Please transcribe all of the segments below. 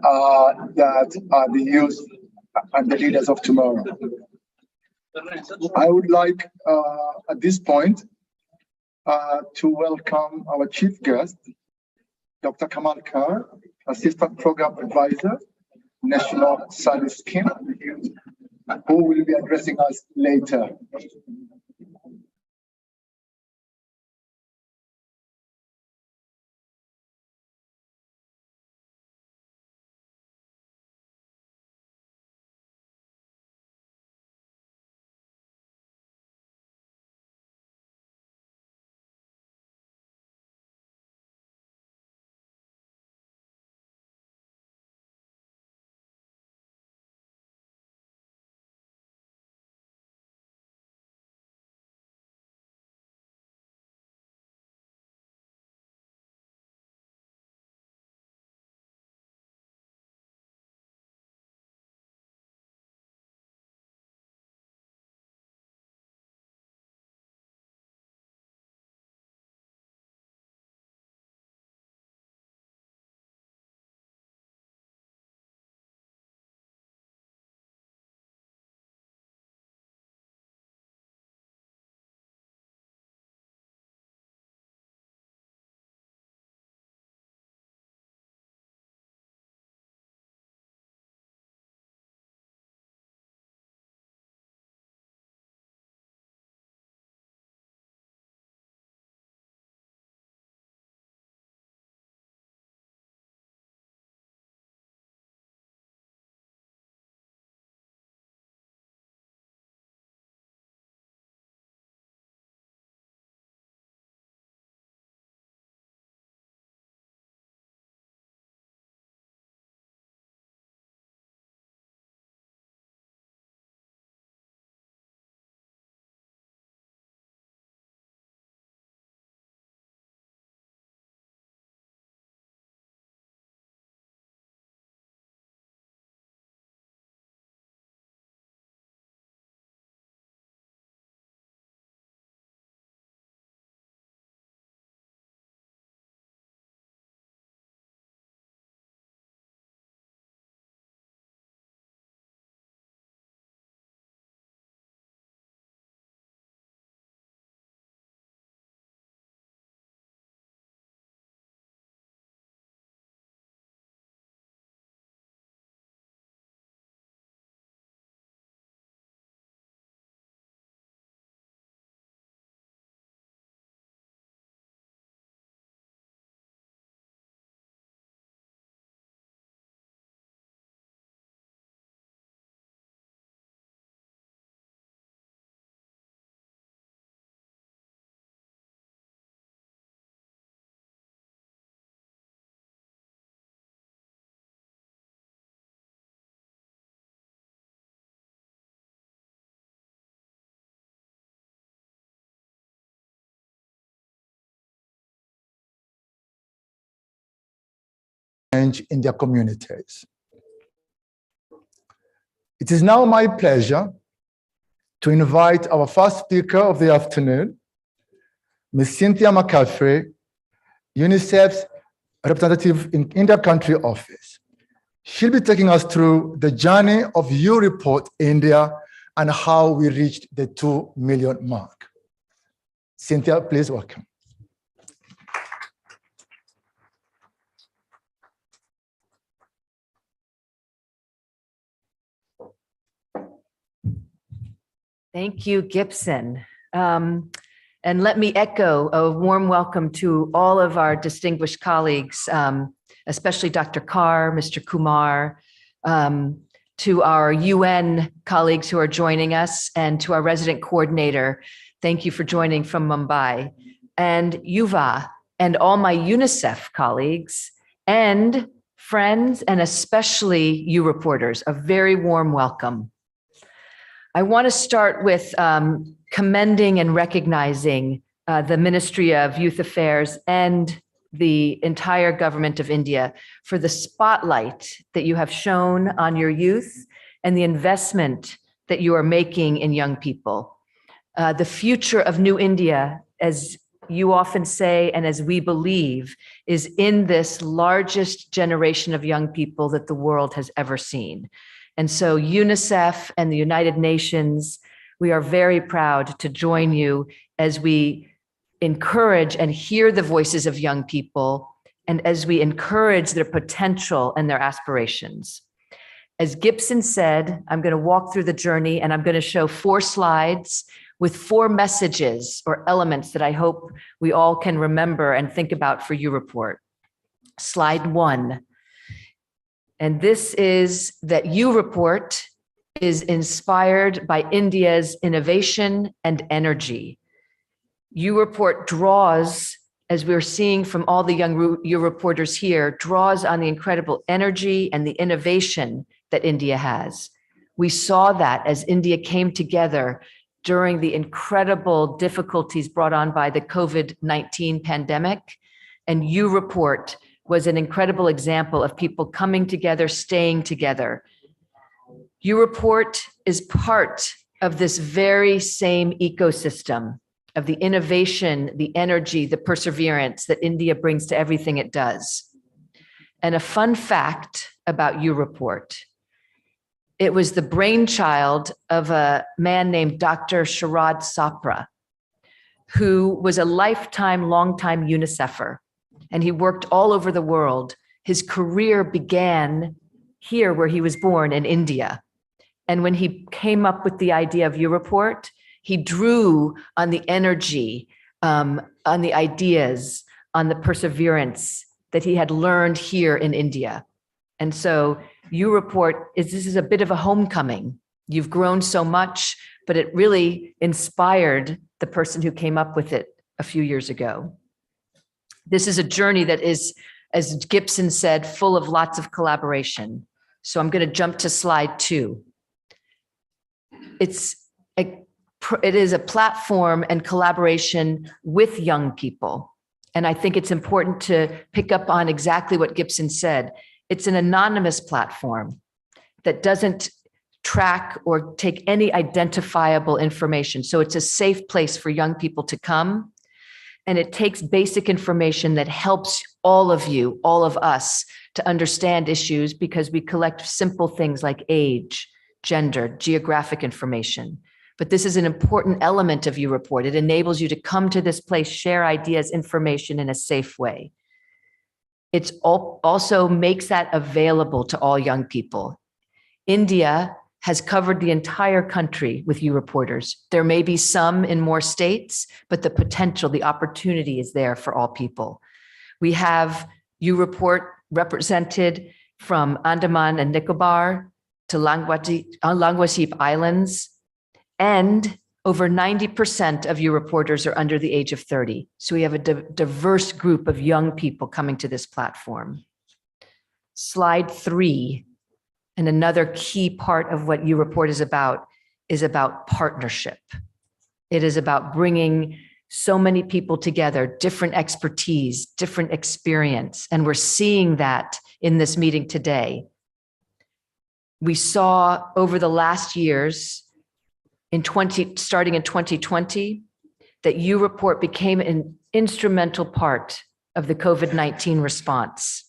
that are the youth and the leaders of tomorrow. I would like, at this point, to welcome our chief guest, Dr. Kamal Kar, Assistant Program Advisor, National Service Scheme, who will be addressing us later. In their communities. It is now my pleasure to invite our first speaker of the afternoon, Ms. Cynthia McCaffrey, UNICEF's representative in India Country Office. She'll be taking us through the journey of U-Report India and how we reached the 2 million mark. Cynthia, please welcome. Thank you, Gibson. And let me echo a warm welcome to all of our distinguished colleagues, especially Dr. Carr, Mr. Kumar, to our UN colleagues who are joining us, and to our resident coordinator. Thank you for joining from Mumbai. And Yuva, and all my UNICEF colleagues, and friends, and especially you reporters, a very warm welcome. I want to start with commending and recognizing the Ministry of Youth Affairs and the entire government of India for the spotlight that you have shown on your youth and the investment that you are making in young people. The future of New India, as you often say, and as we believe, is in this largest generation of young people that the world has ever seen. And so UNICEF and the United Nations, we are very proud to join you as we encourage and hear the voices of young people, and as we encourage their potential and their aspirations. As Gibson said, I'm going to walk through the journey, and I'm going to show 4 slides with 4 messages or elements that I hope we all can remember and think about for YouReport. Slide 1. And this is that YouReport is inspired by India's innovation and energy. YouReport draws, as we're seeing from all the young YouReporters here, draws on the incredible energy and the innovation that India has. We saw that as India came together during the incredible difficulties brought on by the COVID-19 pandemic. And YouReport was an incredible example of people coming together, staying together. YouReport is part of this very same ecosystem of the innovation, the energy, the perseverance that India brings to everything it does. And a fun fact about YouReport: it was the brainchild of a man named Dr. Sharad Sapra, who was a longtime UNICEFer, and he worked all over the world. His career began here where he was born in India. And when he came up with the idea of YouReport, he drew on the energy, on the ideas, on the perseverance that he had learned here in India. And so YouReport this is a bit of a homecoming. You've grown so much, but it really inspired the person who came up with it a few years ago. This is a journey that is, as Gibson said, full of lots of collaboration. So I'm going to jump to slide 2. It is a platform and collaboration with young people. And I think it's important to pick up on exactly what Gibson said. It's an anonymous platform that doesn't track or take any identifiable information. So it's a safe place for young people to come. And it takes basic information that helps all of you, all of us, to understand issues, because we collect simple things like age, gender, geographic information. But this is an important element of YouReport. It enables you to come to this place, share ideas, information in a safe way. It also makes that available to all young people. India has covered the entire country with YouReporters. There may be some in more states, but the potential, the opportunity is there for all people. We have YouReport represented from Andaman and Nicobar to Languasheep Islands, and over 90% of YouReporters are under the age of 30. So we have a diverse group of young people coming to this platform. Slide 3, and another key part of what YouReport is about partnership. It is about bringing so many people together, different expertise, different experience, and we're seeing that in this meeting today. We saw over the last years, starting in 2020, that YouReport became an instrumental part of the COVID-19 response.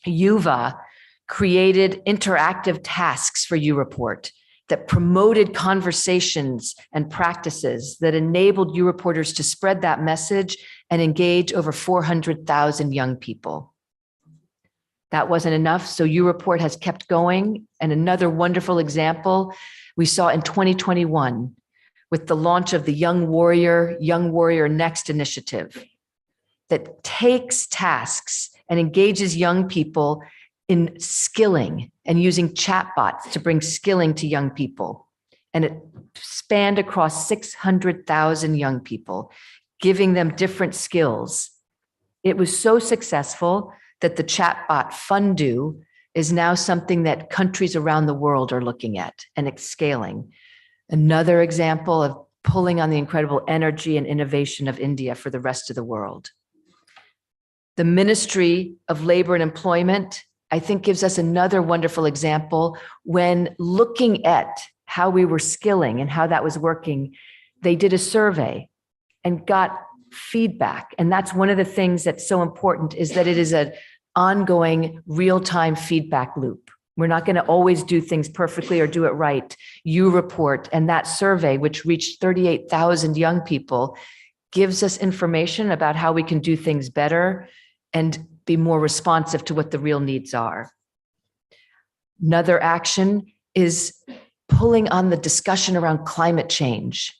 Yuva created interactive tasks for YouReport that promoted conversations and practices that enabled YouReporters to spread that message and engage over 400,000 young people. That wasn't enough, so YouReport has kept going. And another wonderful example we saw in 2021 with the launch of the Young Warrior Next initiative that takes tasks and engages young people in skilling and using chatbots to bring skilling to young people. And it spanned across 600,000 young people, giving them different skills. It was so successful that the chatbot Fundu is now something that countries around the world are looking at and it's scaling. Another example of pulling on the incredible energy and innovation of India for the rest of the world. The Ministry of Labor and Employment, I think, gives us another wonderful example. When looking at how we were skilling and how that was working, they did a survey and got feedback. And that's one of the things that's so important, is that it is an ongoing real-time feedback loop. We're not going to always do things perfectly or do it right. You report, and that survey, which reached 38,000 young people, gives us information about how we can do things better and be more responsive to what the real needs are. Another action is pulling on the discussion around climate change,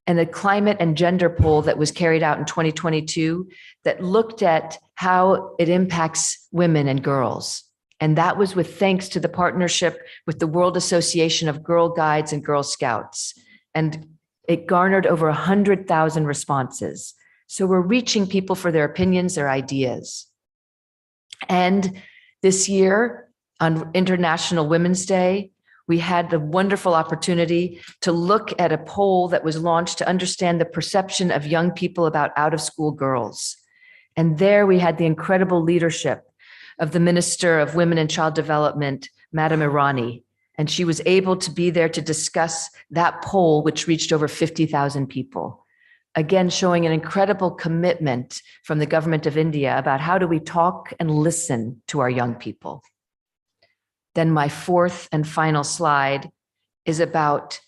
and a climate and gender poll that was carried out in 2022 that looked at how it impacts women and girls. And that was with thanks to the partnership with the World Association of Girl Guides and Girl Scouts. And it garnered over 100,000 responses. So we're reaching people for their opinions, their ideas. And this year, on International Women's Day, we had the wonderful opportunity to look at a poll that was launched to understand the perception of young people about out-of-school girls. And there we had the incredible leadership of the Minister of Women and Child Development, Madam Irani. And she was able to be there to discuss that poll, which reached over 50,000 people. Again, showing an incredible commitment from the government of India about how do we talk and listen to our young people. Then my fourth and final slide is about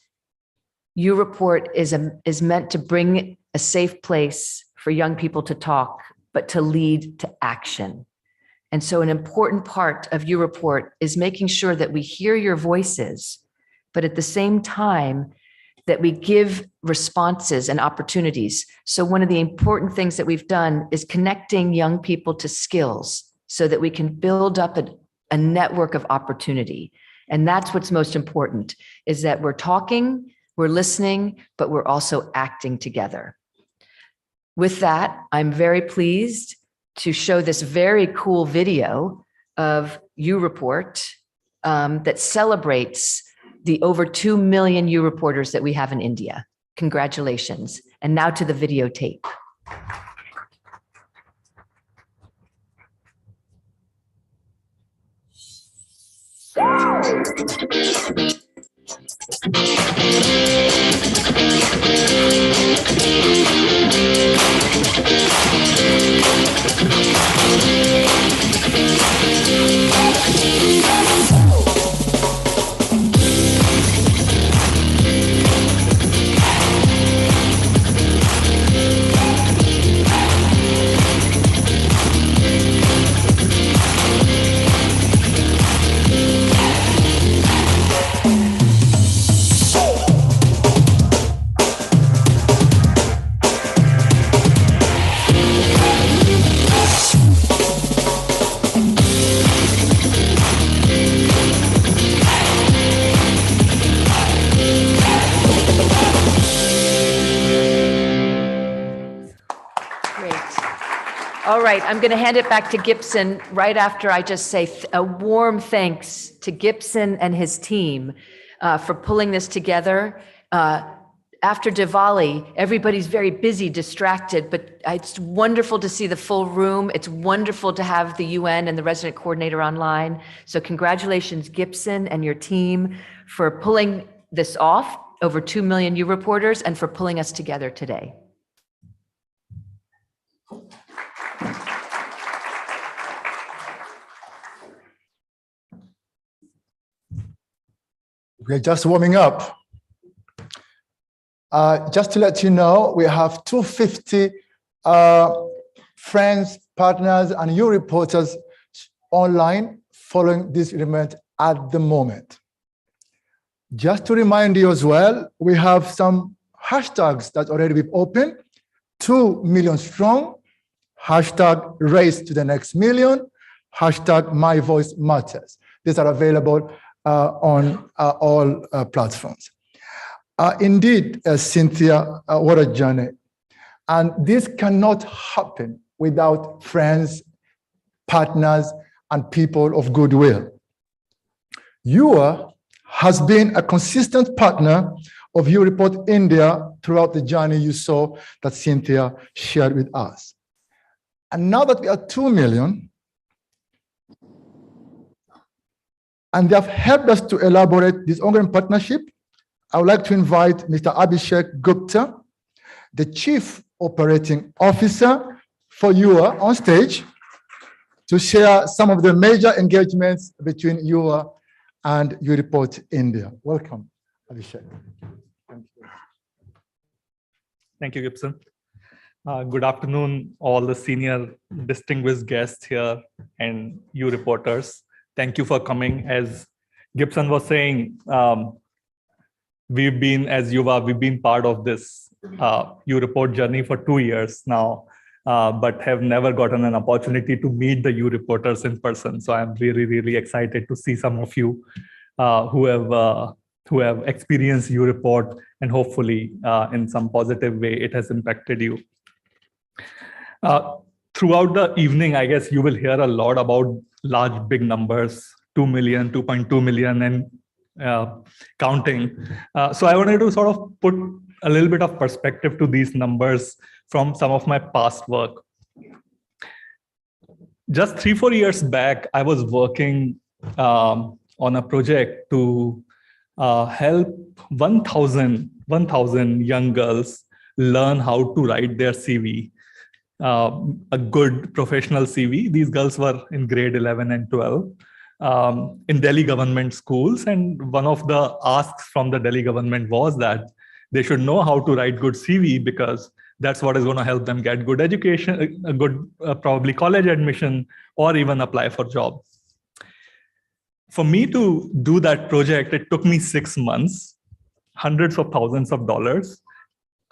You Report is meant to bring a safe place for young people to talk, but to lead to action. And so an important part of You Report is making sure that we hear your voices, but at the same time that we give responses and opportunities. So one of the important things that we've done is connecting young people to skills so that we can build up a network of opportunity. And that's what's most important, is that we're talking, we're listening, but we're also acting together. With that, I'm very pleased to show this very cool video of You Report that celebrates the over 2 million You Reporters that we have in India. Congratulations. And now to the videotape. All right, I'm going to hand it back to Gibson right after I just say a warm thanks to Gibson and his team for pulling this together. After Diwali, everybody's very busy, distracted, but it's wonderful to see the full room. It's wonderful to have the UN and the resident coordinator online. So congratulations, Gibson and your team, for pulling this off, over 2 million You Reporters, and for pulling us together today. We're just warming up. Just to let you know, we have 250 friends, partners, and You Reporters online following this event at the moment. Just to remind you as well, we have some hashtags that already we've opened, 2 million strong, hashtag race to the next million, hashtag my voice matters. These are available on all platforms. Indeed, Cynthia, what a journey. And this cannot happen without friends, partners, and people of goodwill. YUA has been a consistent partner of You Report India throughout the journey you saw that Cynthia shared with us. And now that we are 2 million, and they have helped us to elaborate this ongoing partnership, I would like to invite Mr. Abhishek Gupta, the Chief Operating Officer for UA on stage to share some of the major engagements between UA and UReport India. Welcome, Abhishek. Thank you. Thank you, Gibson. Good afternoon, all the senior distinguished guests here and you reporters. Thank you for coming. As Gibson was saying, we've been, as Yuva, we've been part of this UReport journey for 2 years now, but have never gotten an opportunity to meet the UReporters in person. So I'm really, really excited to see some of you who have experienced UReport, and hopefully in some positive way it has impacted you. Throughout the evening, I guess you will hear a lot about large, big numbers, 2 million, 2.2 million, and counting. So I wanted to sort of put a little bit of perspective to these numbers from some of my past work. Just 3-4 years back, I was working on a project to help 1,000 young girls learn how to write their CV. A good professional CV. These girls were in grade 11 and 12 in Delhi government schools. And one of the asks from the Delhi government was that they should know how to write good CV, because that's what is going to help them get good education, a good probably college admission, or even apply for job. For me to do that project, it took me 6 months, hundreds of thousands of dollars.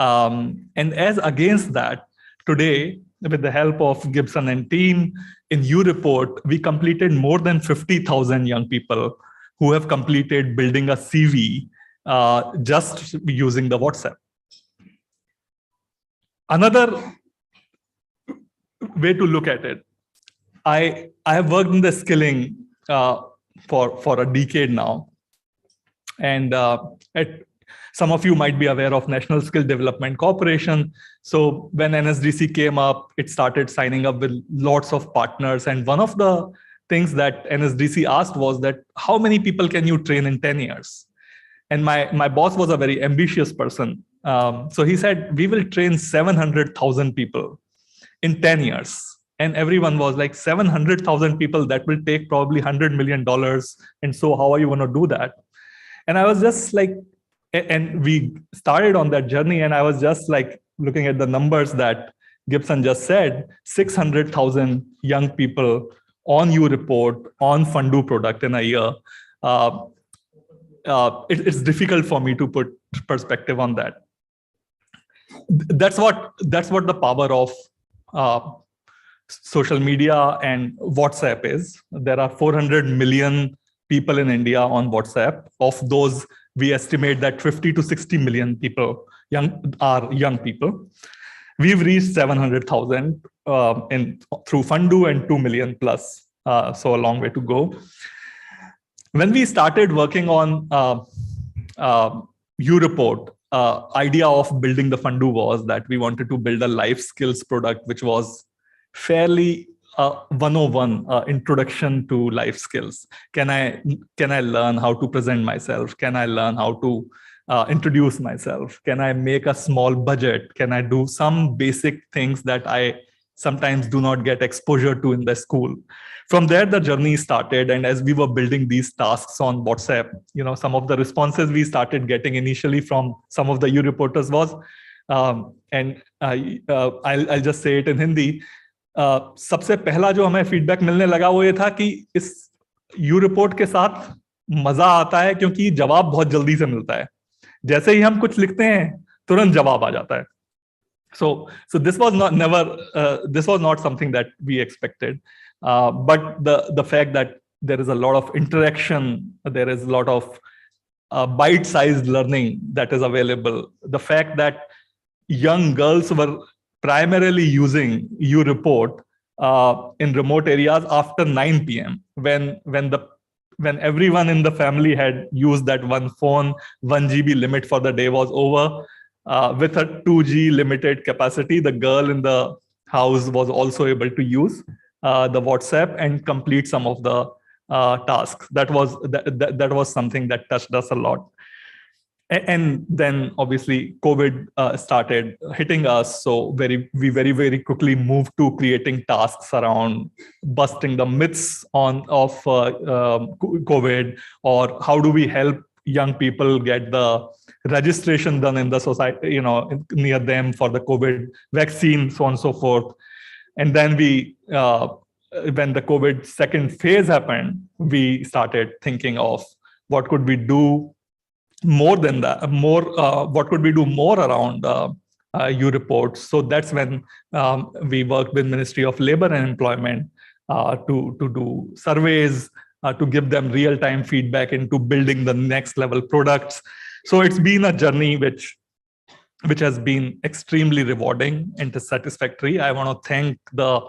And as against that, today, with the help of Gibson and team in UReport, we completed more than 50,000 young people who have completed building a CV just using the WhatsApp. Another way to look at it, I have worked in the skilling for a decade now. And some of you might be aware of National Skill Development Corporation. So when NSDC came up, it started signing up with lots of partners. And one of the things that NSDC asked was that, how many people can you train in 10 years? And my boss was a very ambitious person. So he said, we will train 700,000 people in 10 years. And everyone was like, 700,000 people, that will take probably $100 million. And so how are you going to do that? And I was just like, and we started on that journey, and I was just like looking at the numbers that Gibson just said, 600,000 young people on UReport, on Fundu product in a year. It's difficult for me to put perspective on that. That's what the power of social media and WhatsApp is. There are 400 million people in India on WhatsApp. Of those, we estimate that 50 to 60 million people are young people. We've reached 700,000 through Fundu, and 2 million plus. So a long way to go. When we started working on UReport, idea of building the Fundu was that we wanted to build a life skills product, which was fairly 101 introduction to life skills. Can I learn how to present myself? Can I learn how to introduce myself? Can I make a small budget? Can I do some basic things that I sometimes do not get exposure to in the school? From there, the journey started. And as we were building these tasks on WhatsApp, some of the responses we started getting initially from some of the UReporters was, and I'll just say it in Hindi, सबसे पहला जो हमें feedback मिलने लगा वो ये था कि इस UReport के साथ मजा आता है क्योंकि जवाब बहुत जल्दी से मिलता है. जैसे ही हम कुछ लिखते हैं तुरंत जवाब आ जाता है. So this was not something that we expected, but the fact that there is a lot of interaction, there is a lot of bite-sized learning that is available. The fact that young girls were primarily using UReport in remote areas after 9 p.m. when everyone in the family had used that one phone, 1 GB limit for the day was over. With a 2G limited capacity, the girl in the house was also able to use the WhatsApp and complete some of the tasks. That was something that touched us a lot. And then obviously COVID started hitting us. So we very quickly moved to creating tasks around busting the myths of COVID, or how do we help young people get the registration done in the society, near them for the COVID vaccine, so on and so forth. And then when the COVID second phase happened, we started thinking of what could we do more than that, what could we do more around U-Reports. So that's when we worked with Ministry of Labor and Employment to do surveys, to give them real-time feedback into building the next level products. So it's been a journey which has been extremely rewarding and satisfactory. I want to thank the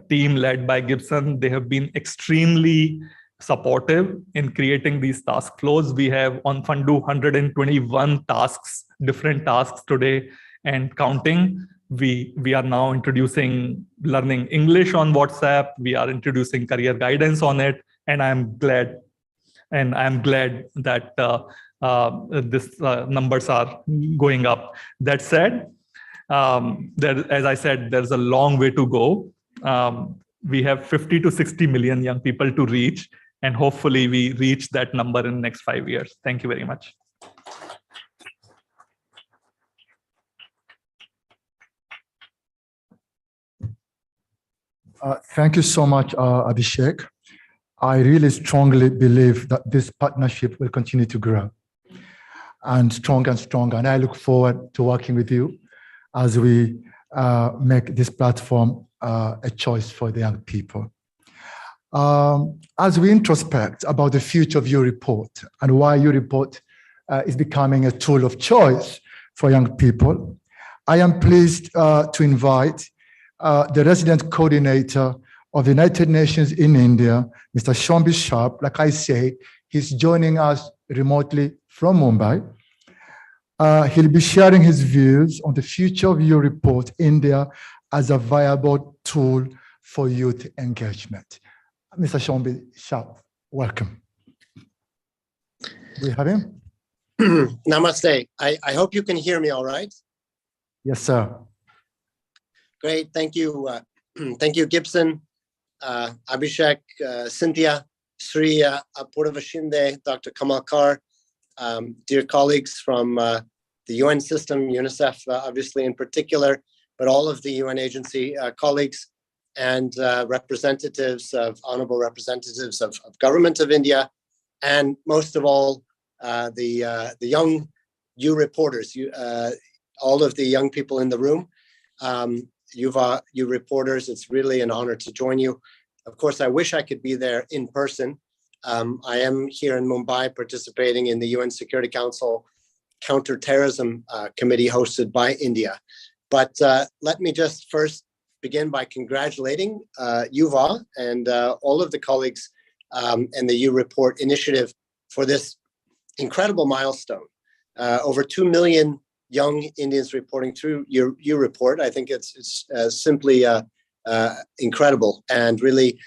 team led by Gibson. They have been extremely supportive in creating these task flows. We have on Fundu 121 tasks, different tasks today and counting. We are now introducing learning English on WhatsApp. We are introducing career guidance on it. And I'm glad that this numbers are going up. That said, as I said, there's a long way to go. We have 50 to 60 million young people to reach, and hopefully we reach that number in the next 5 years. Thank you very much. Thank you so much, Abhishek. I really strongly believe that this partnership will continue to grow and stronger and stronger. And I look forward to working with you as we make this platform a choice for the young people. As we introspect about the future of U-Report and why U-Report is becoming a tool of choice for young people, I am pleased to invite the resident coordinator of the United Nations in India, Mr. Shombi Sharp. Like I say, he's joining us remotely from Mumbai. He'll be sharing his views on the future of U-Report India as a viable tool for youth engagement. Mr. Shombi Sharp, welcome. Do we have him? Namaste. I hope you can hear me all right. Yes, sir. Great. Thank you. Thank you, Gibson, Abhishek, Cynthia, Sri Purvashinde, Dr. Kamal Kar, dear colleagues from the UN system, UNICEF, obviously in particular, but all of the UN agency colleagues and honorable representatives of government of India, and most of all, the young U-Reporters, all of the young people in the room. U-Reporters, it's really an honor to join you. Of course, I wish I could be there in person. I am here in Mumbai participating in the UN Security Council Counterterrorism Committee hosted by India. But let me just first begin by congratulating Yuva and all of the colleagues and the U-Report initiative for this incredible milestone. Over 2 million young Indians reporting through U-Report. I think it's simply incredible and really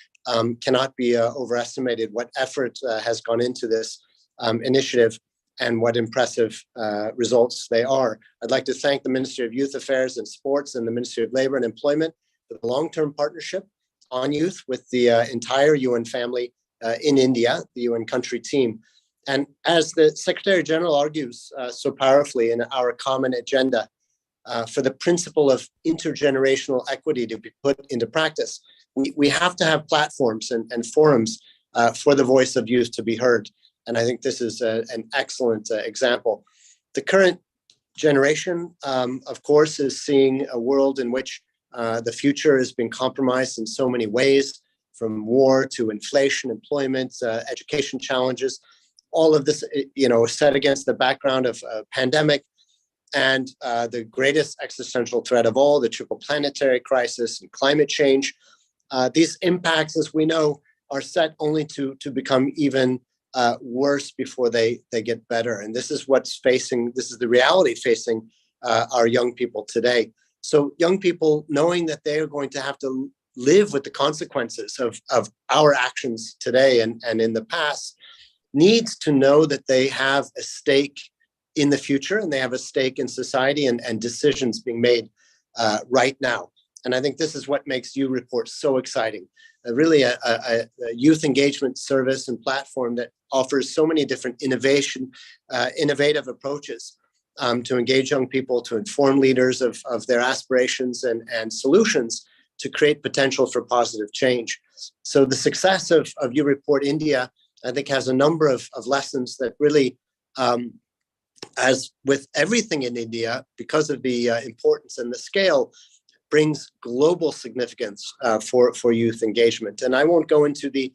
cannot be overestimated what effort has gone into this initiative and what impressive results they are. I'd like to thank the Ministry of Youth Affairs and Sports and the Ministry of Labor and Employment for the long-term partnership on youth with the entire UN family in India, the UN country team. And as the Secretary General argues so powerfully in our common agenda for the principle of intergenerational equity to be put into practice, we have to have platforms and forums for the voice of youth to be heard. And I think this is an excellent example. The current generation, of course, is seeing a world in which the future has been compromised in so many ways, from war to inflation, employment, education challenges. All of this, set against the background of a pandemic and the greatest existential threat of all, the triple planetary crisis and climate change. These impacts, as we know, are set only to become even worse before they get better. And this is this is the reality facing our young people today. So young people, knowing that they are going to have to live with the consequences of our actions today and in the past, needs to know that they have a stake in the future, and they have a stake in society and decisions being made right now. And I think this is what makes You Report so exciting. Really a youth engagement service and platform that offers so many different innovative approaches to engage young people, to inform leaders of their aspirations and solutions to create potential for positive change. So the success of You Report India, I think, has a number of lessons that really, as with everything in India, because of the importance and the scale, brings global significance for youth engagement. And I won't go into the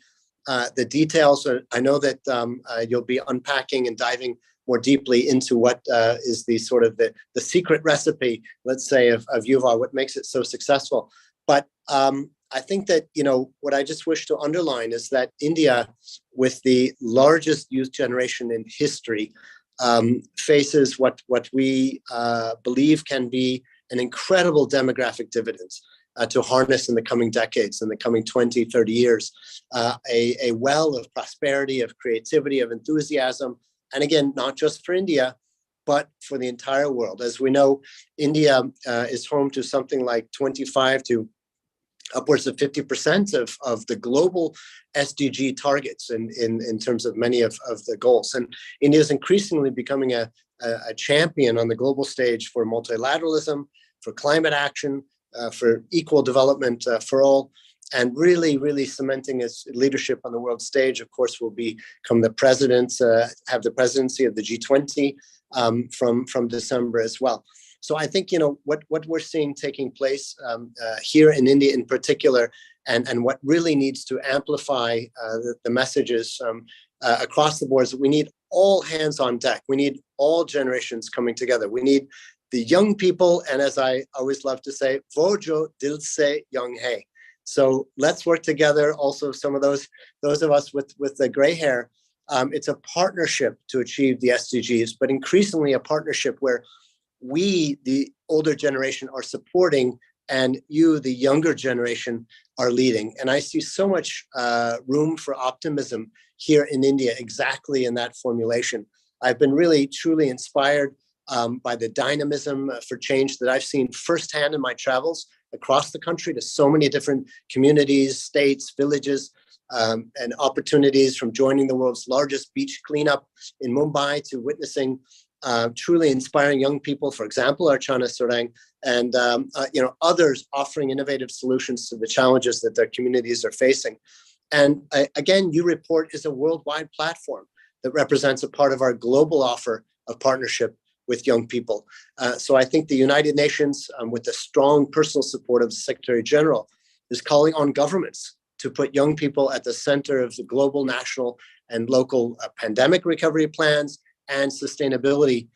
details. I know that you'll be unpacking and diving more deeply into what is the sort of the secret recipe, let's say, of Yuva, what makes it so successful. But I think that, what I just wish to underline is that India, with the largest youth generation in history, faces what we believe can be an incredible demographic dividend to harness in the coming decades, in the coming 20, 30 years, a well of prosperity, of creativity, of enthusiasm. And again, not just for India, but for the entire world. As we know, India is home to something like 25 to upwards of 50% of the global SDG targets in terms of many of the goals. And India is increasingly becoming a champion on the global stage for multilateralism, for climate action, for equal development for all, and really, really cementing its leadership on the world stage. Of course, will become the president, have the presidency of the G20 from December as well. So I think, what we're seeing taking place here in India in particular, and what really needs to amplify the messages across the board is that we need all hands on deck. We need all generations coming together. We need the young people, and as I always love to say, wo jo dil se young hai. So let's work together. Also, some of those of us with the gray hair, it's a partnership to achieve the SDGs, but increasingly a partnership where we, the older generation, are supporting, and you, the younger generation, are leading. And I see so much room for optimism here in India, exactly in that formulation. I've been really, truly inspired by the dynamism for change that I've seen firsthand in my travels across the country to so many different communities, states, villages, and opportunities, from joining the world's largest beach cleanup in Mumbai to witnessing truly inspiring young people, for example, Archana Surang, and others offering innovative solutions to the challenges that their communities are facing. And again, You Report is a worldwide platform that represents a part of our global offer of partnership with young people. So I think the United Nations, with the strong personal support of the Secretary General, is calling on governments to put young people at the center of the global, national, and local pandemic recovery plans and sustainability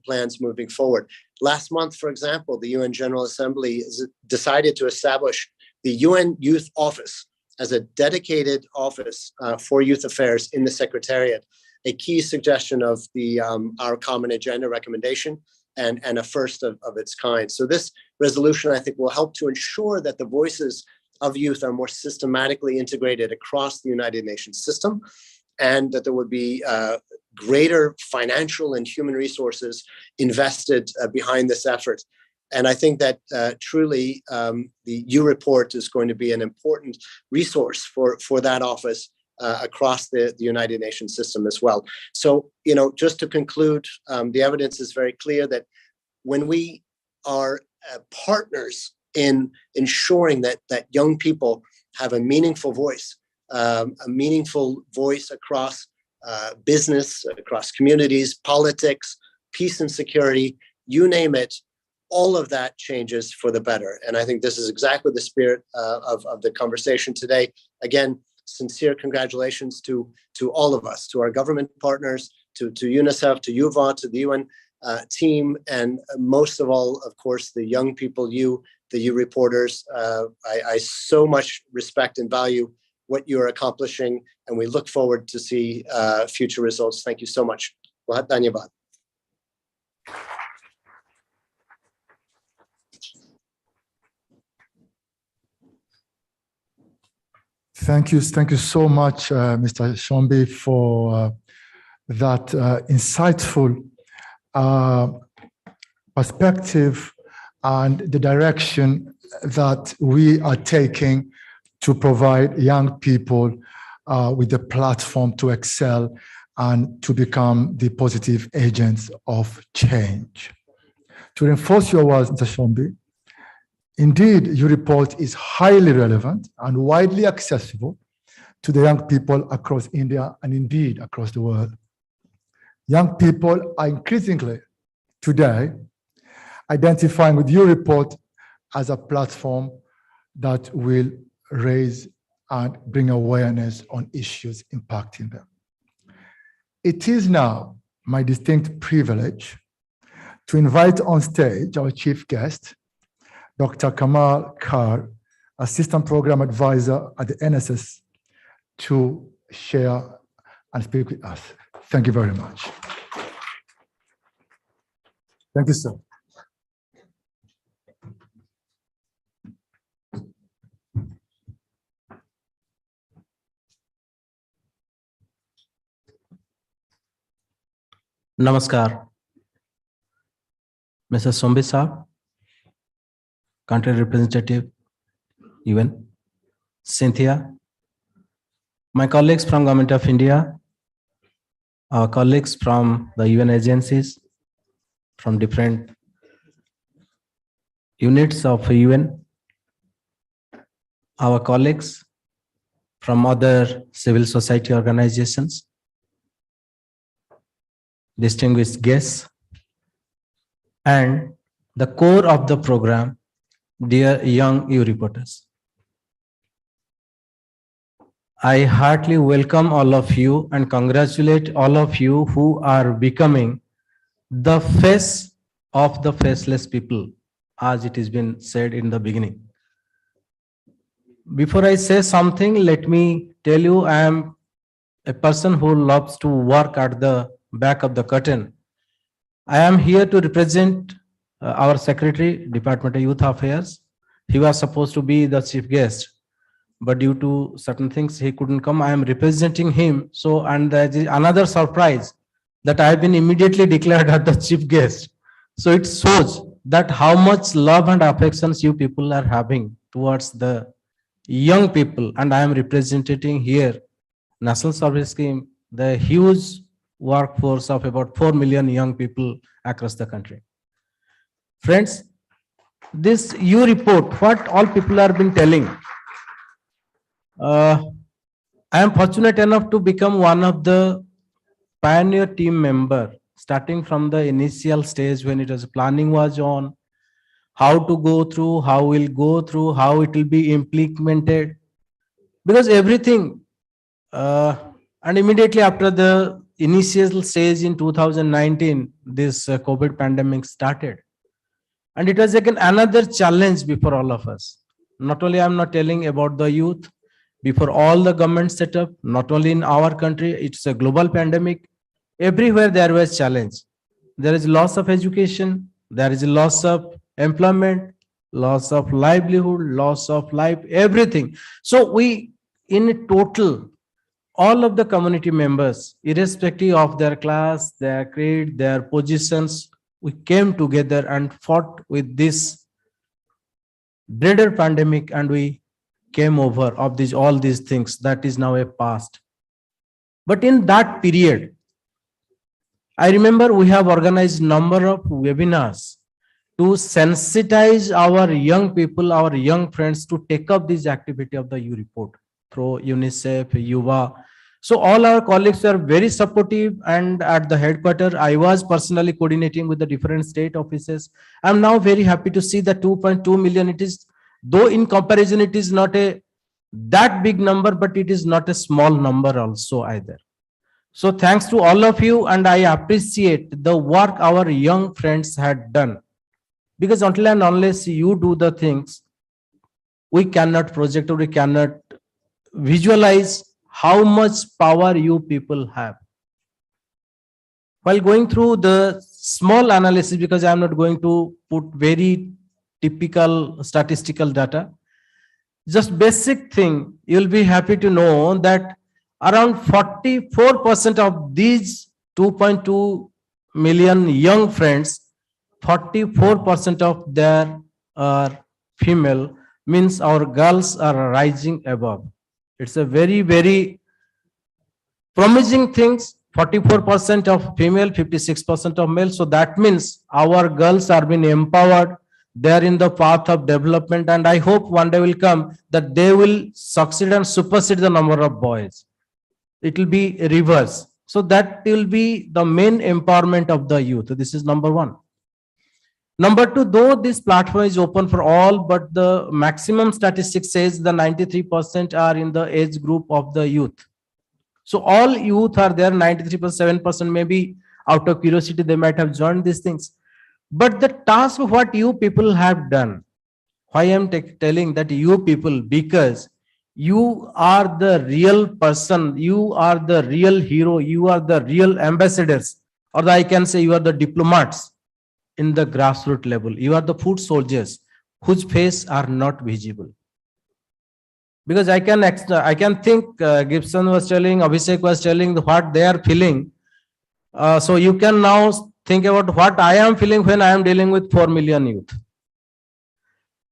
plans moving forward. Last month, for example, the UN General Assembly decided to establish the UN Youth Office as a dedicated office for youth affairs in the Secretariat, a key suggestion of the Our Common Agenda recommendation, and a first of its kind. So this resolution, I think, will help to ensure that the voices of youth are more systematically integrated across the United Nations system, and that there would be greater financial and human resources invested behind this effort. And I think that truly the You Report is going to be an important resource for that office across the United Nations system as well. So, just to conclude, the evidence is very clear that when we are partners in ensuring that young people have a meaningful voice across business, across communities, politics, peace and security, you name it, all of that changes for the better. And I think this is exactly the spirit of the conversation today. Again, sincere congratulations to all of us, to our government partners, to UNICEF, to Yuva, to the UN team, and most of all, of course, the young people, the You Reporters. I so much respect and value what you're accomplishing, and we look forward to see future results. Thank you so much. Bahut dhanyabad. Thank you so much, Mr. Shombi, for that insightful perspective and the direction that we are taking to provide young people with a platform to excel and to become the positive agents of change. To reinforce your words, Mr. Shombi, indeed, your report is highly relevant and widely accessible to the young people across India and indeed across the world. Young people are increasingly today identifying with your report as a platform that will raise and bring awareness on issues impacting them. It is now my distinct privilege to invite on stage our chief guest, Dr. Kamal Kar, Assistant Program Advisor at the NSS, to share and speak with us. Thank you very much. Thank you, sir. Namaskar. Mr. Shombi Saab, Country Representative, UN, Cynthia, my colleagues from Government of India, our colleagues from the UN agencies, from different units of UN, our colleagues from other civil society organizations, distinguished guests, and the core of the program, dear young EU reporters. I heartily welcome all of you and congratulate all of you who are becoming the face of the faceless people, as it has been said in the beginning. Before I say something, let me tell you I am a person who loves to work at the back of the curtain. I am here to represent our Secretary, Department of Youth Affairs. He was supposed to be the chief guest, but due to certain things, he couldn't come. I am representing him. So, and there is another surprise that I have been immediately declared as the chief guest. So it shows that how much love and affections you people are having towards the young people. And I am representing here National Service Scheme, the huge workforce of about 4 million young people across the country. Friends, this EU report, what all people have been telling, I am fortunate enough to become one of the pioneer team member, starting from the initial stage when it was planning was on, how to go through, how we'll go through, how it will be implemented, because everything, and immediately after the initial stage in 2019, this COVID pandemic started. And it was again another challenge before all of us. Not only I'm not telling about the youth, before all the government setup, not only in our country, it's a global pandemic. Everywhere there was challenge. There is loss of education, there is loss of employment, loss of livelihood, loss of life, everything. So we, in total, all of the community members, irrespective of their class, their creed, their positions, we came together and fought with this dreaded pandemic, and we came over of these all these things that is now a past. But in that period, I remember we have organized number of webinars to sensitize our young people, our young friends to take up this activity of the EU report through UNICEF, Yuva. So all our colleagues are very supportive, and at the headquarters, I was personally coordinating with the different state offices. I'm now very happy to see the 2.2 million. It is, though in comparison, it is not a that big number, but it is not a small number also either. So thanks to all of you, and I appreciate the work our young friends had done. Because until and unless you do the things, we cannot project or we cannot visualize how much power you people have. While going through the small analysis, because I'm not going to put very typical statistical data, just basic thing, you'll be happy to know that around 44% of these 2.2 million young friends, 44% of their are female, means our girls are rising above. It's a very, very promising things. 44% of female, 56% of male. So that means our girls are being empowered. They are in the path of development, and I hope one day will come that they will succeed and supersede the number of boys. It will be reverse. So that will be the main empowerment of the youth. This is number one. Number two, though this platform is open for all, but the maximum statistics says the 93% are in the age group of the youth. So all youth are there, 93%, 7% maybe out of curiosity they might have joined these things. But the task of what you people have done, why I am telling that you people, because you are the real person, you are the real hero, you are the real ambassadors, or I can say you are the diplomats in the grassroots level. You are the foot soldiers whose face are not visible. Because I can think Gibson was telling, Abhishek was telling what they are feeling. So you can now think about what I am feeling when I am dealing with 4 million youth.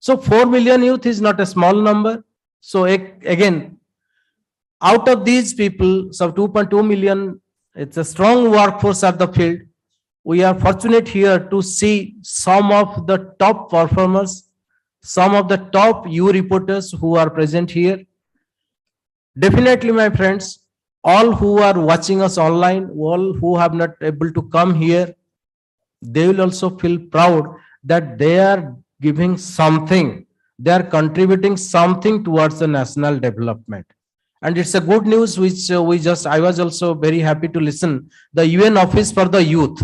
So 4 million youth is not a small number. So again, out of these people, so 2.2 million, it's a strong workforce at the field. We are fortunate here to see some of the top performers, some of the top you reporters who are present here. Definitely, my friends, all who are watching us online, all who have not able to come here, they will also feel proud that they are giving something. They are contributing something towards the national development. And it's a good news which I was also very happy to listen. The UN Office for the Youth.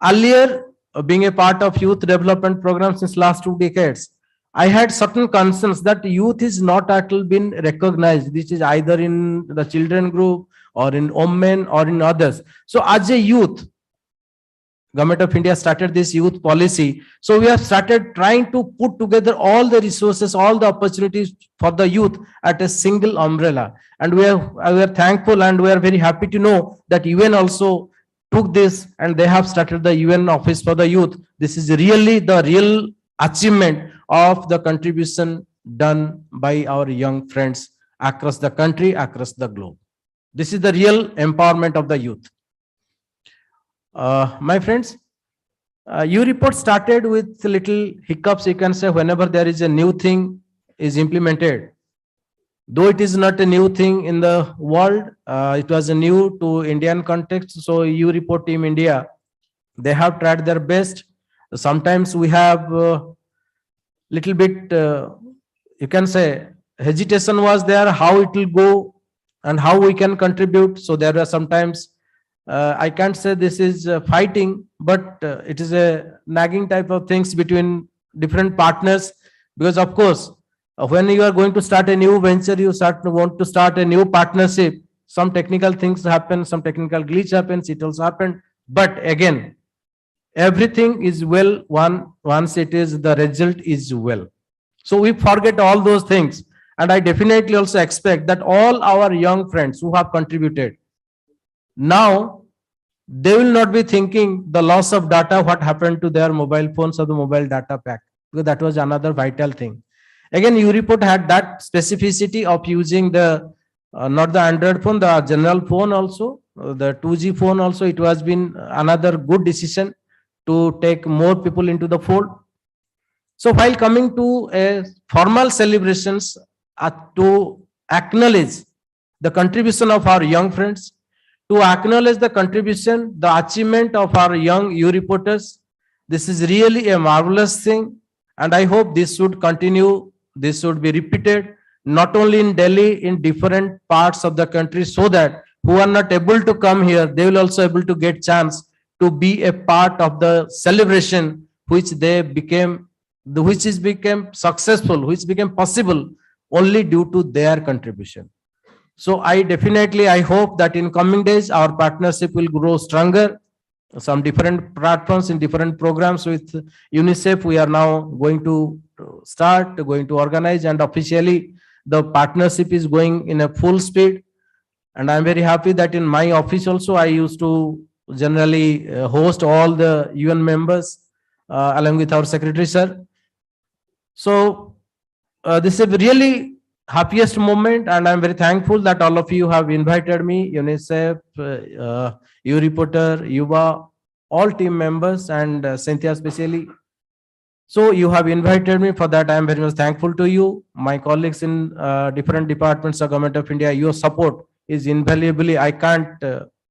Earlier, being a part of youth development program since last 2 decades, I had certain concerns that youth is not at all been recognized. This is either in the children group or in women or in others. So as a youth, Government of India started this youth policy. So we have started trying to put together all the resources, all the opportunities for the youth at a single umbrella. And we are thankful and we are very happy to know that UN also took this and they have started the UN Office for the Youth. This is really the real achievement of the contribution done by our young friends across the country, across the globe. This is the real empowerment of the youth. My friends, your report started with little hiccups. You can say whenever there is a new thing is implemented, though it is not a new thing in the world, it was a new to Indian context. So you report Team India, they have tried their best. Sometimes we have little bit, you can say hesitation was there, how it will go and how we can contribute. So there are sometimes I can't say this is fighting, but it is a nagging type of things between different partners, because of course, when you are going to start a new venture, you want to start a new partnership. Some technical things happen, some technical glitch happens, it also happened. But again, everything is well once it is, the result is well. So we forget all those things. And I definitely also expect that all our young friends who have contributed, now they will not be thinking the loss of data, what happened to their mobile phones or the mobile data pack, because that was another vital thing. Again, UReport had that specificity of using the not the Android phone, the general phone also, the 2G phone also. It was been another good decision to take more people into the fold. So while coming to a formal celebrations to acknowledge the contribution of our young friends, to acknowledge the contribution, the achievement of our young UReporters, this is really a marvelous thing. And I hope this should continue. This should be repeated, not only in Delhi, in different parts of the country, so that who are not able to come here, they will also able to get chance to be a part of the celebration, which they became, which is became successful, which became possible only due to their contribution. So I hope that in coming days, our partnership will grow stronger. Some different platforms in different programs with UNICEF, we are now going to organize, and officially the partnership is going in a full speed. And I'm very happy that in my office also, I used to generally host all the UN members along with our secretary, sir. So this is a really happiest moment, and I'm very thankful that all of you have invited me, UNICEF, U-Reporter, Yuva, all team members, and Cynthia especially. So you have invited me. For that I am very much thankful to you. My colleagues in different departments of Government of India, your support is invaluably, I can't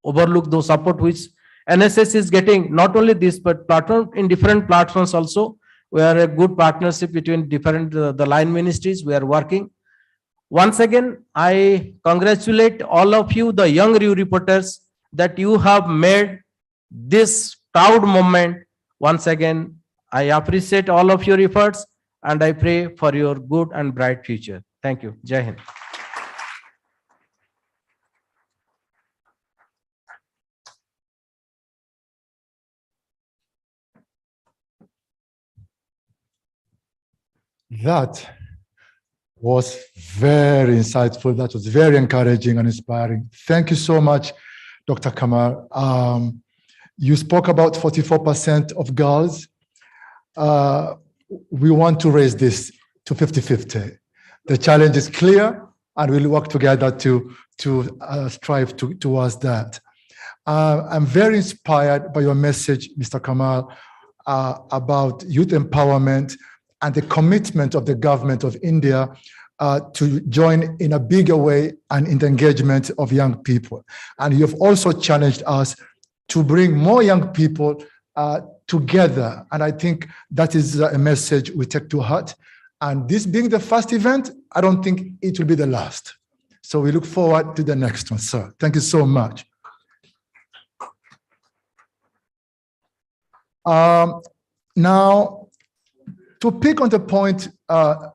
overlook those support which NSS is getting, not only this, but platform in different platforms also. We are a good partnership between different the line ministries. We are working. Once again, I congratulate all of you, the young reporters, that you have made this proud moment. Once again, I appreciate all of your efforts, and I pray for your good and bright future. Thank you. Jai Hind. That was very insightful. That was very encouraging and inspiring. Thank you so much, Dr. Kamal. You spoke about 44% of girls. We want to raise this to 50-50. The challenge is clear, and we'll work together to strive towards that. I'm very inspired by your message, Mr. Kamal, about youth empowerment and the commitment of the government of India to join in a bigger way and in the engagement of young people. And you've also challenged us to bring more young people together. And I think that is a message we take to heart. And this being the first event, I don't think it will be the last. So we look forward to the next one, sir. Thank you so much. Now, to pick on the point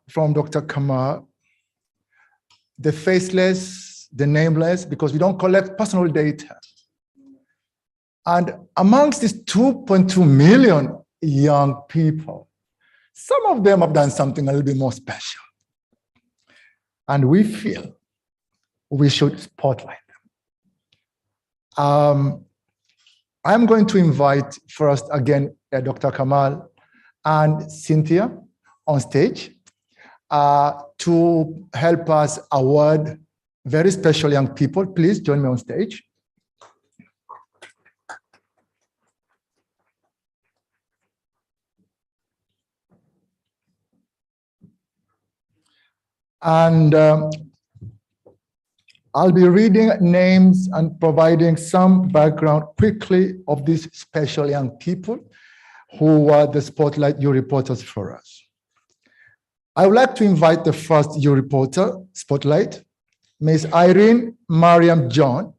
from Dr. Kamal, the faceless, the nameless, because we don't collect personal data. And amongst these 2.2 million young people, some of them have done something a little bit more special. And we feel we should spotlight them. I'm going to invite first again Dr. Kamal and Cynthia on stage to help us award very special young people. Please join me on stage. And I'll be reading names and providing some background quickly of these special young people who were the Spotlight You reporters for us. I would like to invite the first You reporter, Spotlight, Ms. Irene Mariam John.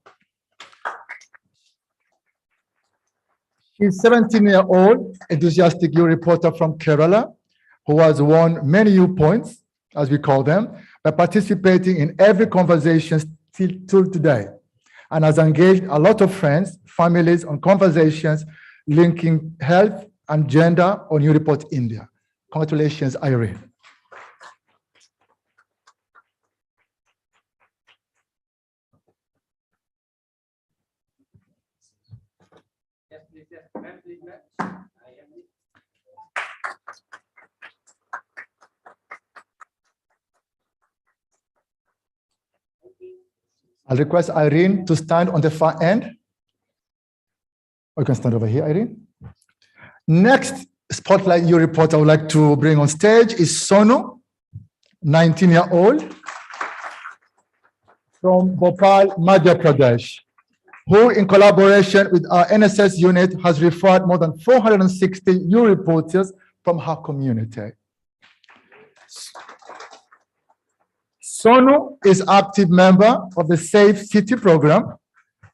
She's 17-year-old, enthusiastic You reporter from Kerala, who has won many You points, as we call them, by participating in every conversation till today, and has engaged a lot of friends, families on conversations linking health and gender on You Report India. Congratulations, Irene. I'll request Irene to stand on the far end. Or you can stand over here, Irene. Next Spotlight You reporter I would like to bring on stage is Sonu, 19-year-old, from Bhopal, Madhya Pradesh, who in collaboration with our NSS unit has referred more than 460 You reporters from her community. Sonu is active member of the Safe City program,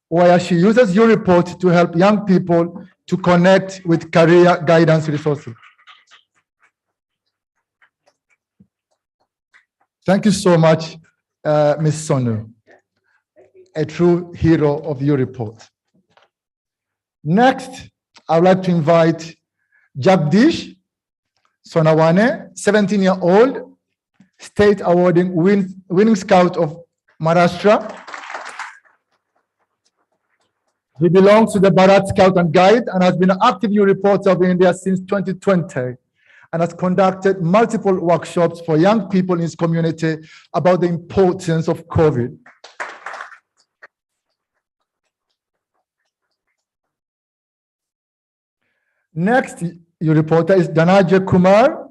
where she uses You Report to help young people to connect with career guidance resources. Thank you so much, Ms. Sonu, a true hero of You Report. Next, I would like to invite Jagdish Sonawane, 17-year-old, state awarding winning scout of Maharashtra, He belongs to the Bharat Scout and Guide and has been an active youth reporter of India since 2020 and has conducted multiple workshops for young people in his community about the importance of COVID. Next, your reporter is Dhananjay Kumar,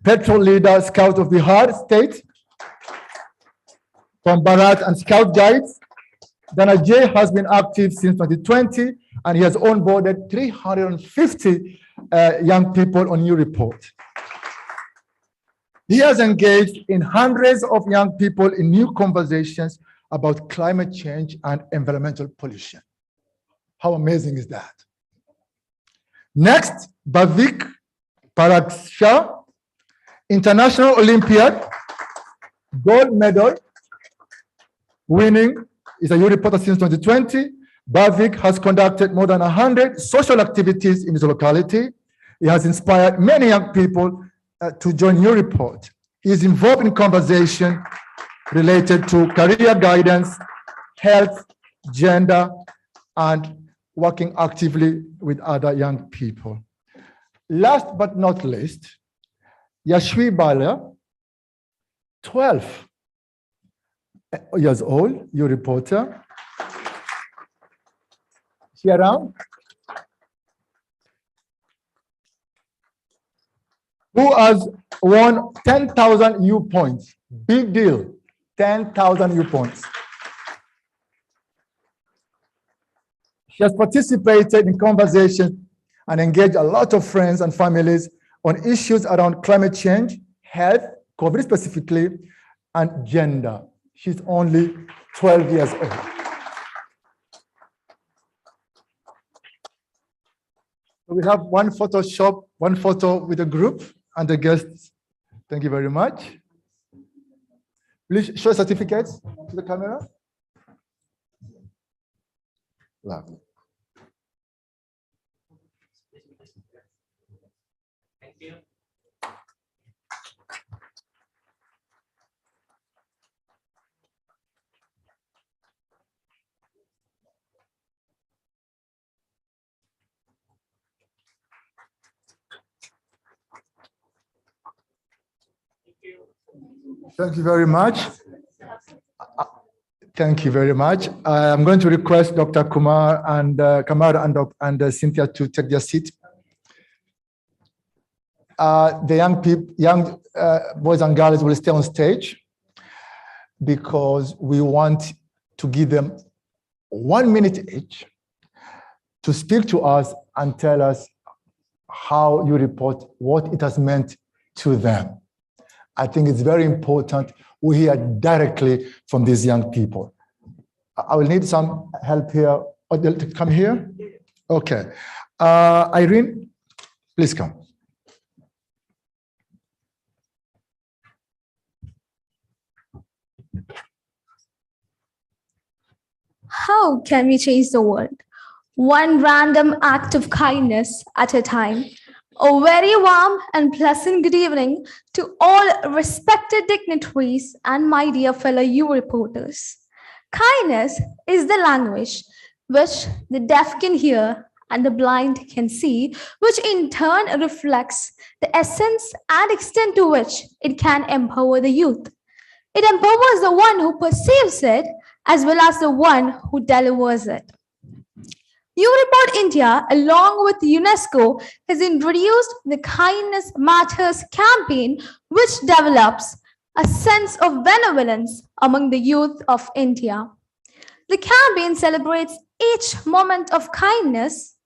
petrol leader, Scout of Bihar State, from Bharat and Scout Guides. Dhananjay has been active since 2020, and he has onboarded 350 young people on New Report. He has engaged in hundreds of young people in new conversations about climate change and environmental pollution. How amazing is that? Next, Bhavik Paraksha, International Olympiad, gold medal winning, is a youth reporter since 2020. Bhavik has conducted more than 100 social activities in his locality. He has inspired many young people to join New Report. He is involved in conversation related to career guidance, health, gender, and working actively with other young people. Last but not least, Yashwi Bala, 12 years old, your reporter. She around? Who has won 10,000 U points. Big deal, 10,000 U points. She has participated in conversations and engaged a lot of friends and families on issues around climate change, health, COVID specifically, and gender. She's only 12 years old. So we have one photo with the group and the guests. Thank you very much. Please show certificates to the camera. Lovely. Thank you. Thank you very much. Thank you very much. I'm going to request Dr. Kumar and and Cynthia to take their seat. The young boys and girls will stay on stage because we want to give them 1 minute each to speak to us and tell us how you report, what it has meant to them. I think it's very important we hear directly from these young people. I will need some help here. Oh, they'll come here? Okay. Irene, please come. How can we change the world? One random act of kindness at a time. A very warm and pleasant good evening to all respected dignitaries and my dear fellow you reporters. Kindness is the language which the deaf can hear and the blind can see, which in turn reflects the essence and extent to which it can empower the youth. It empowers the one who perceives it as well as the one who delivers it. You Report India, along with UNESCO, has introduced the Kindness Matters campaign, which develops a sense of benevolence among the youth of India. The campaign celebrates each moment of kindness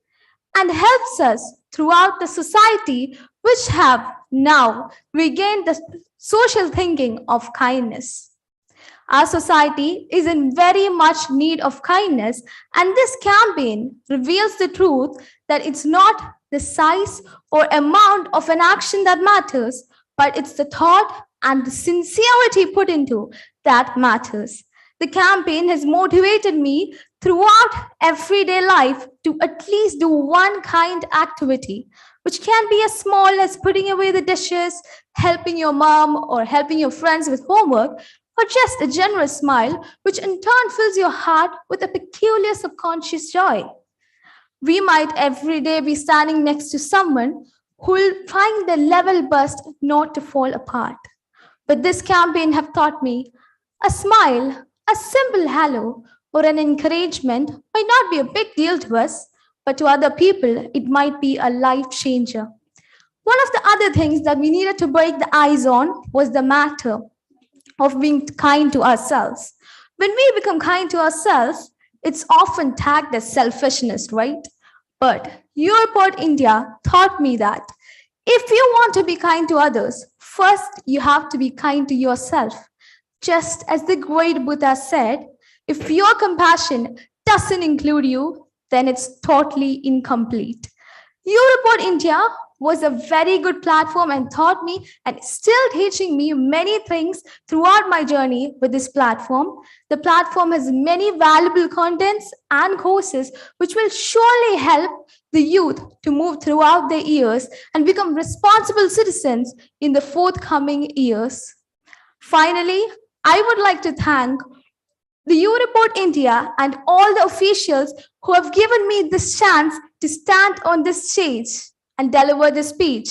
and helps us throughout the society, which have now regained the social thinking of kindness. Our society is in very much need of kindness, and this campaign reveals the truth that it's not the size or amount of an action that matters, but it's the thought and the sincerity put into that matters. The campaign has motivated me throughout everyday life to at least do one kind activity, which can be as small as putting away the dishes, helping your mom, or helping your friends with homework, or just a generous smile, which in turn fills your heart with a peculiar subconscious joy. We might every day be standing next to someone who will trying their level best not to fall apart. But this campaign have taught me a smile, a simple hello, or an encouragement might not be a big deal to us, but to other people, it might be a life changer. One of the other things that we needed to break the ice on was the matter of being kind to ourselves. When we become kind to ourselves, it's often tagged as selfishness, right? But Europort India taught me that if you want to be kind to others, first you have to be kind to yourself. Just as the great Buddha said, if your compassion doesn't include you, then it's totally incomplete. Europort India was a very good platform and taught me and still teaching me many things throughout my journey with this platform. The platform has many valuable contents and courses which will surely help the youth to move throughout their years and become responsible citizens in the forthcoming years. Finally, I would like to thank the Europort India and all the officials who have given me this chance to stand on this stage and deliver this speech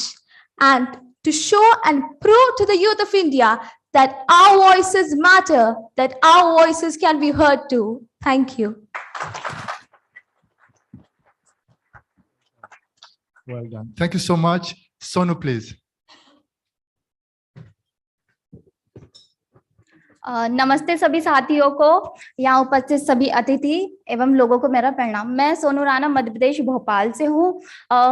and to show and prove to the youth of India that our voices matter, that our voices can be heard too. Thank you. Well done. Thank you so much. Sonu, please. नमस्ते सभी साथियों को, यहाँ उपस्थित सभी अतिथि एवं लोगों को मेरा प्रणाम। मैं सोनू राणा मध्य प्रदेश भोपाल से हूँ।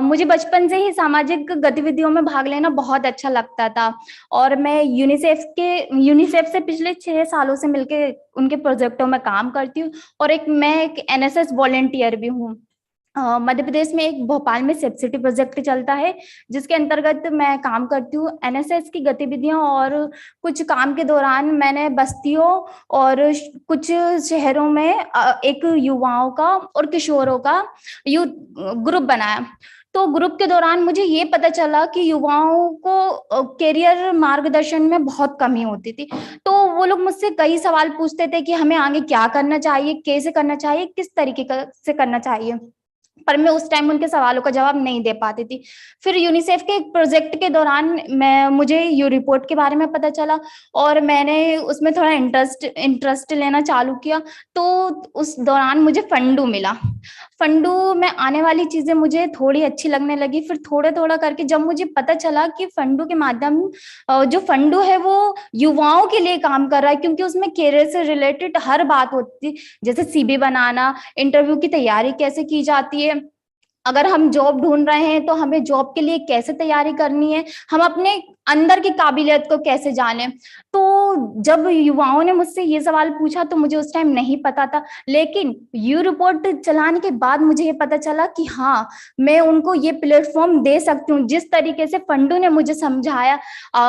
मुझे बचपन से ही सामाजिक गतिविधियों में भाग लेना बहुत अच्छा लगता था और मैं यूनिसेफ से पिछले 6 सालों से मिलकर उनके प्रोजेक्टों में काम करती हूँ और मैं एक एनएसएस वॉलंटियर भी हूँ। मध्य प्रदेश में एक भोपाल में सेफ सिटी प्रोजेक्ट चलता है जिसके अंतर्गत मैं काम करती हूँ। एनएसएस की गतिविधियों और कुछ काम के दौरान मैंने बस्तियों और कुछ शहरों में एक युवाओं का और किशोरों का यूथ ग्रुप बनाया। तो ग्रुप के दौरान मुझे ये पता चला कि युवाओं को करियर मार्गदर्शन में बहुत कमी होती थी। तो वो लोग मुझसे कई सवाल पूछते थे कि हमें आगे क्या करना चाहिए, कैसे करना चाहिए, किस तरीके से करना चाहिए, पर मैं उस टाइम उनके सवालों का जवाब नहीं दे पाती थी। फिर यूनिसेफ के एक प्रोजेक्ट के दौरान मुझे यूरिपोर्ट के बारे में पता चला और मैंने उसमें थोड़ा इंटरेस्ट लेना चालू किया। तो उस दौरान मुझे फंडू मिला। फंडू में आने वाली चीजें मुझे थोड़ी अच्छी लगने लगी। फिर थोड़ा थोड़ा करके जब मुझे पता चला कि फंडू के माध्यम जो फंडू है वो युवाओं के लिए काम कर रहा है, क्योंकि उसमें करियर से रिलेटेड हर बात होती, जैसे सीवी बनाना, इंटरव्यू की तैयारी कैसे की जाती है, अगर हम जॉब ढूंढ रहे हैं तो हमें जॉब के लिए कैसे तैयारी करनी है, हम अपने अंदर की काबिलियत को कैसे जाने। तो जब युवाओं ने मुझसे ये सवाल पूछा तो मुझे उस टाइम नहीं पता था, लेकिन यूरिपोर्ट चलाने के बाद मुझे ये पता चला कि हाँ, मैं उनको ये प्लेटफॉर्म दे सकती हूँ। जिस तरीके से फंडू ने मुझे समझाया,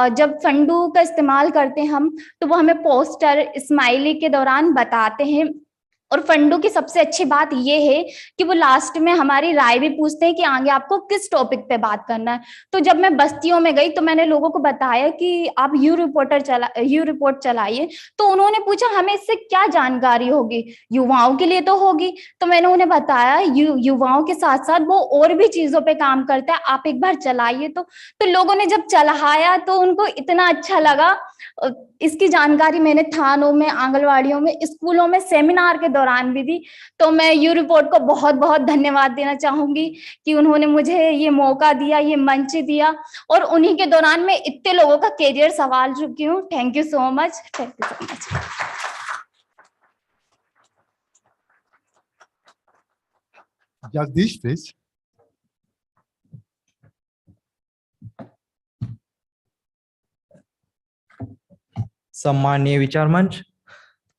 जब फंडू का इस्तेमाल करते हैं हम तो वो हमें पोस्टर, स्माइली के दौरान बताते हैं। और फंडू की सबसे अच्छी बात ये है कि वो लास्ट में हमारी राय भी पूछते हैं कि आगे आपको किस टॉपिक पे बात करना है। तो जब मैं बस्तियों में गई तो मैंने लोगों को बताया कि आप यूरिपोर्ट चलाइए। तो उन्होंने पूछा हमें इससे क्या जानकारी होगी, युवाओं के लिए तो होगी। तो मैंने उन्हें बताया युवाओं के साथ साथ वो और भी चीजों पे काम करता है, आप एक बार चलाइए। तो लोगों ने जब चलाया तो उनको इतना अच्छा लगा। इसकी जानकारी मैंने थानों में, आंगनवाड़ियों में, स्कूलों में सेमिनार के दौरान भी दी। तो मैं यूरिपोर्ट को बहुत बहुत धन्यवाद देना चाहूंगी कि उन्होंने मुझे ये मौका दिया, ये मंच दिया, और उन्हीं के दौरान मैं इतने लोगों का करियर संभाल चुकी हूँ। Thank you so much. Thank you so much. Jagdish, please. सम्माननीय विचार मंच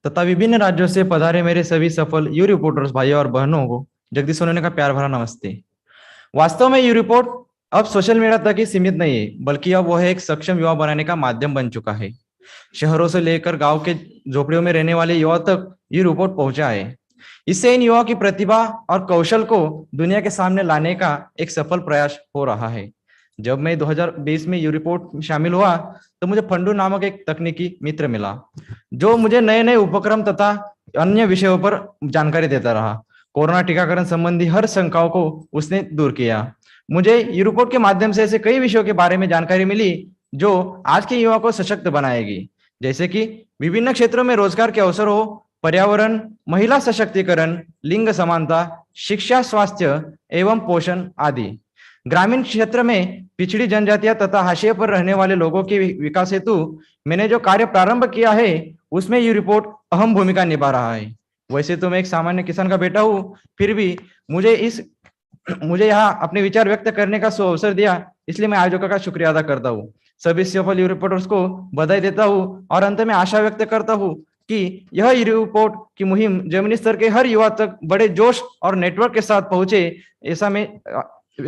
तथा विभिन्न राज्यों से पधारे मेरे सभी सफल यू रिपोर्टर्स भाइयों और बहनों को जगदीश सोनू का प्यार भरा नमस्ते। वास्तव में यू रिपोर्ट अब सोशल मीडिया तक ही सीमित नहीं है, बल्कि अब वह एक सक्षम युवा बनाने का माध्यम बन चुका है। शहरों से लेकर गांव के झोपड़ियों में रहने वाले युवा तक यू रिपोर्ट पहुंचा है। इससे इन युवाओं की प्रतिभा और कौशल को दुनिया के सामने लाने का एक सफल प्रयास हो रहा है। जब मैं 2020 में यू रिपोर्ट में शामिल हुआ तो मुझे फंडू नामक एक तकनीकी मित्र मिला जो मुझे नए नए उपक्रम तथा अन्य विषयों पर जानकारी देता रहा। कोरोना टीकाकरण संबंधी हर शंकाओं को उसने दूर किया। मुझे यू रिपोर्ट के माध्यम से ऐसे कई विषयों के बारे में जानकारी मिली जो आज के युवा को सशक्त बनाएगी, जैसे कि विभिन्न क्षेत्रों में रोजगार के अवसर हो, पर्यावरण, महिला सशक्तिकरण, लिंग समानता, शिक्षा, स्वास्थ्य एवं पोषण आदि। ग्रामीण क्षेत्र में पिछड़ी जनजातियां तथा हाशिए पर रहने वाले लोगों के विकास हेतु मैंने जो कार्य प्रारंभ किया है उसमें ये रिपोर्ट अहम भूमिका निभा रहा है। वैसे तो मैं एक सामान्य किसान का बेटा हूँ, फिर भी मुझे यहाँ अपने विचार व्यक्त करने का अवसर दिया, इसलिए मैं आयोजकों का शुक्रिया अदा करता हूँ। सभी सफल यू रिपोर्टर्स को बधाई देता हूँ और अंत में आशा व्यक्त करता हूँ कि यह यू रिपोर्ट की मुहिम जमीनी स्तर के हर युवा तक बड़े जोश और नेटवर्क के साथ पहुंचे, ऐसा मैं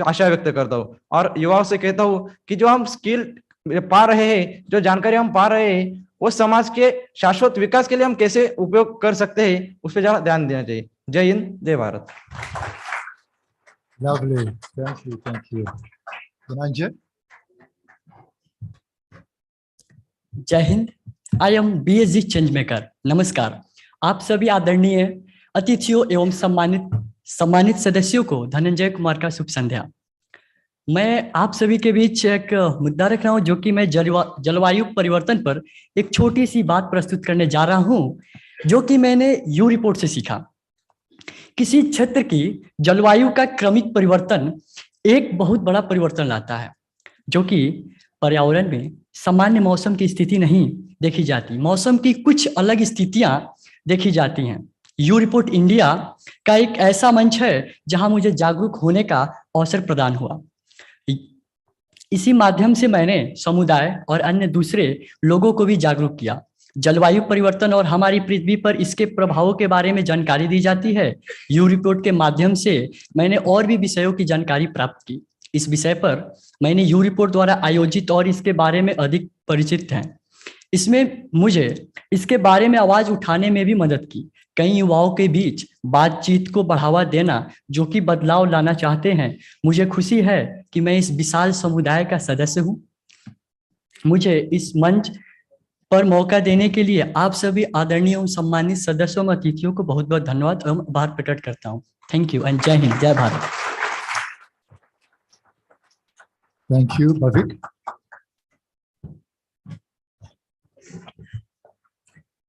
आशा व्यक्त करता हूँ। और युवाओं से कहता हूँ कि जो हम स्किल पा रहे हैं, जो जानकारी हम पा रहे हैं, वो समाज के शाश्वत विकास के लिए हम कैसे उपयोग कर सकते हैं, उस पर ज्यादा ध्यान देना चाहिए। जय हिंद, जय Bharat. Lovely. Thank you. Thank you. Dhananjay? जय Hind. I am BSG change maker. नमस्कार। आप सभी आदरणीय अतिथियों एवं सम्मानित सदस्यों को धनंजय कुमार का शुभ संध्या। मैं आप सभी के बीच एक मुद्दा रख रहा हूं जो कि मैं जलवायु परिवर्तन पर एक छोटी सी बात प्रस्तुत करने जा रहा हूं, जो कि मैंने यू रिपोर्ट से सीखा। किसी क्षेत्र की जलवायु का क्रमिक परिवर्तन एक बहुत बड़ा परिवर्तन लाता है, जो कि पर्यावरण में सामान्य मौसम की स्थिति नहीं देखी जाती। मौसम की कुछ अलग स्थितियां देखी जाती हैं। यू रिपोर्ट इंडिया का एक ऐसा मंच है जहां मुझे जागरूक होने का अवसर प्रदान हुआ। इसी माध्यम से मैंने समुदाय और अन्य दूसरे लोगों को भी जागरूक किया। जलवायु परिवर्तन और हमारी पृथ्वी पर इसके प्रभावों के बारे में जानकारी दी जाती है। यू रिपोर्ट के माध्यम से मैंने और भी विषयों की जानकारी प्राप्त की। इस विषय पर मैंने यू रिपोर्ट द्वारा आयोजित और इसके बारे में अधिक परिचित हैं। इसमें मुझे इसके बारे में आवाज उठाने में भी मदद की। कई युवाओं के बीच बातचीत को बढ़ावा देना जो कि बदलाव लाना चाहते हैं। मुझे खुशी है कि मैं इस विशाल समुदाय का सदस्य हूँ। मुझे इस मंच पर मौका देने के लिए आप सभी आदरणीय एवं सम्मानित सदस्यों और अतिथियों को बहुत बहुत धन्यवाद एवं आभार प्रकट करता हूँ। थैंक यू एंड जय हिंद, जय Bharat. Thank you. Bhavik?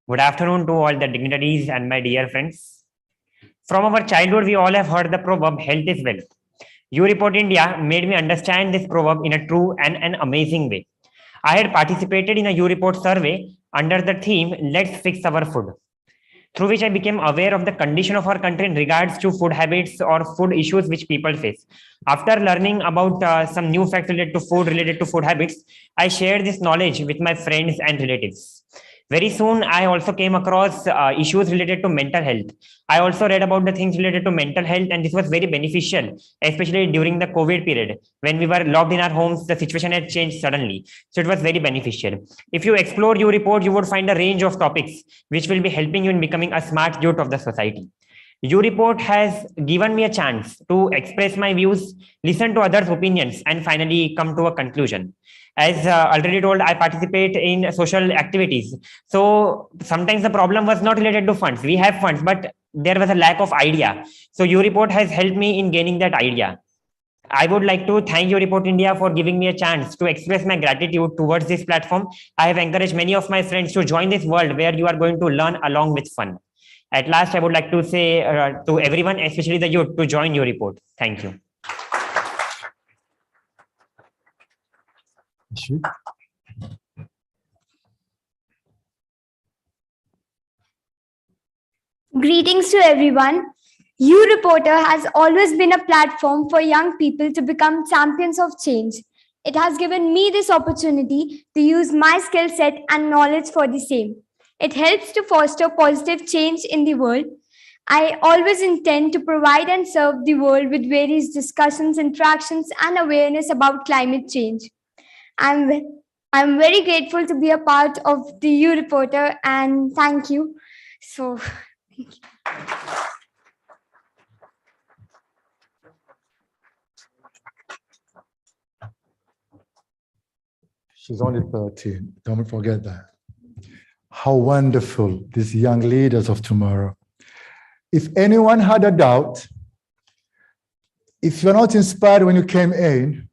Good afternoon to all the dignitaries and my dear friends. From our childhood, we all have heard the proverb, health is wealth. You Report India made me understand this proverb in a true and an amazing way. I had participated in a U Report survey under the theme, Let's Fix Our Food, through which I became aware of the condition of our country in regards to food habits or food issues which people face. After learning about some new facts related to food habits, I shared this knowledge with my friends and relatives. Very soon, I also came across issues related to mental health. I also read about the things related to mental health, and this was very beneficial, especially during the COVID period. When we were locked in our homes, the situation had changed suddenly. So it was very beneficial. If you explore your report, you would find a range of topics which will be helping you in becoming a smart youth of the society. Your report has given me a chance to express my views, listen to others' opinions, and finally come to a conclusion. As already told, I participate in social activities. So sometimes the problem was not related to funds. We have funds, but there was a lack of idea. So your report has helped me in gaining that idea. I would like to thank Your Report India for giving me a chance to express my gratitude towards this platform. I have encouraged many of my friends to join this world where you are going to learn along with fun. At last, I would like to say to everyone, especially the youth, to join Your Report. Thank you. Greetings to everyone. You Reporter has always been a platform for young people to become champions of change. It has given me this opportunity to use my skill set and knowledge for the same. It helps to foster positive change in the world. I always intend to provide and serve the world with various discussions, interactions, and awareness about climate change. I'm very grateful to be a part of the You Reporter, and thank you. So, thank you. She's only 13. Don't forget that. How wonderful, these young leaders of tomorrow. If anyone had a doubt, if you're not inspired when you came in,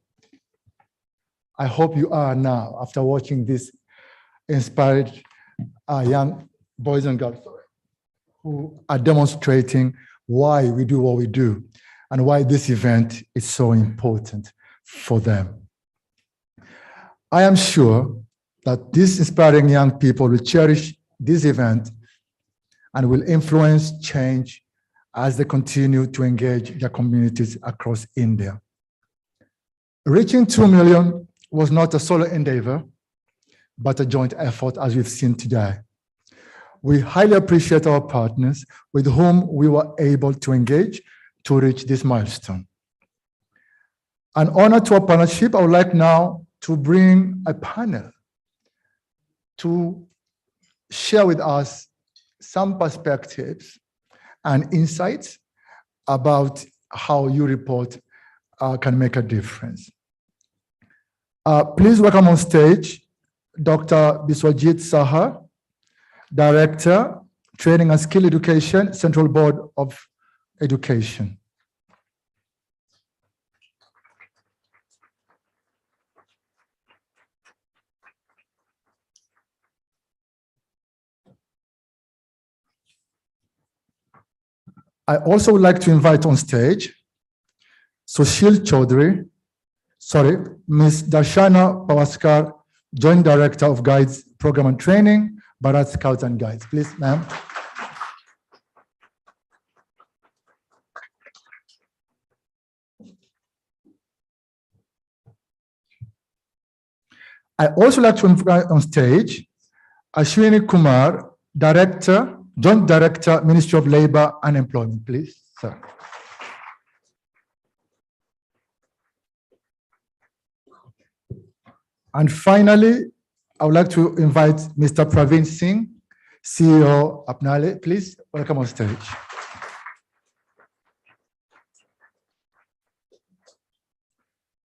I hope you are now after watching this inspired young boys and girls who are demonstrating why we do what we do and why this event is so important for them. I am sure that these inspiring young people will cherish this event and will influence change as they continue to engage their communities across India. Reaching 2 million was not a solo endeavor, but a joint effort, as we've seen today. We highly appreciate our partners with whom we were able to engage to reach this milestone. An honor to our partnership, I would like now to bring a panel to share with us some perspectives and insights about how YouReport can make a difference. Please welcome on stage Dr. Biswajit Saha, Director, Training and Skill Education, Central Board of Education. I also would like to invite on stage Sushil Chaudhary, Ms. Darshana Pavaskar, Joint Director of Guides Program and Training, Bharat Scouts and Guides. Please, ma'am. I also like to invite on stage Ashwini Kumar, Director, Joint Director, Ministry of Labor and Employment, please, sir. And finally, I would like to invite Mr. Praveen Singh, CEO Apnale, please welcome on stage.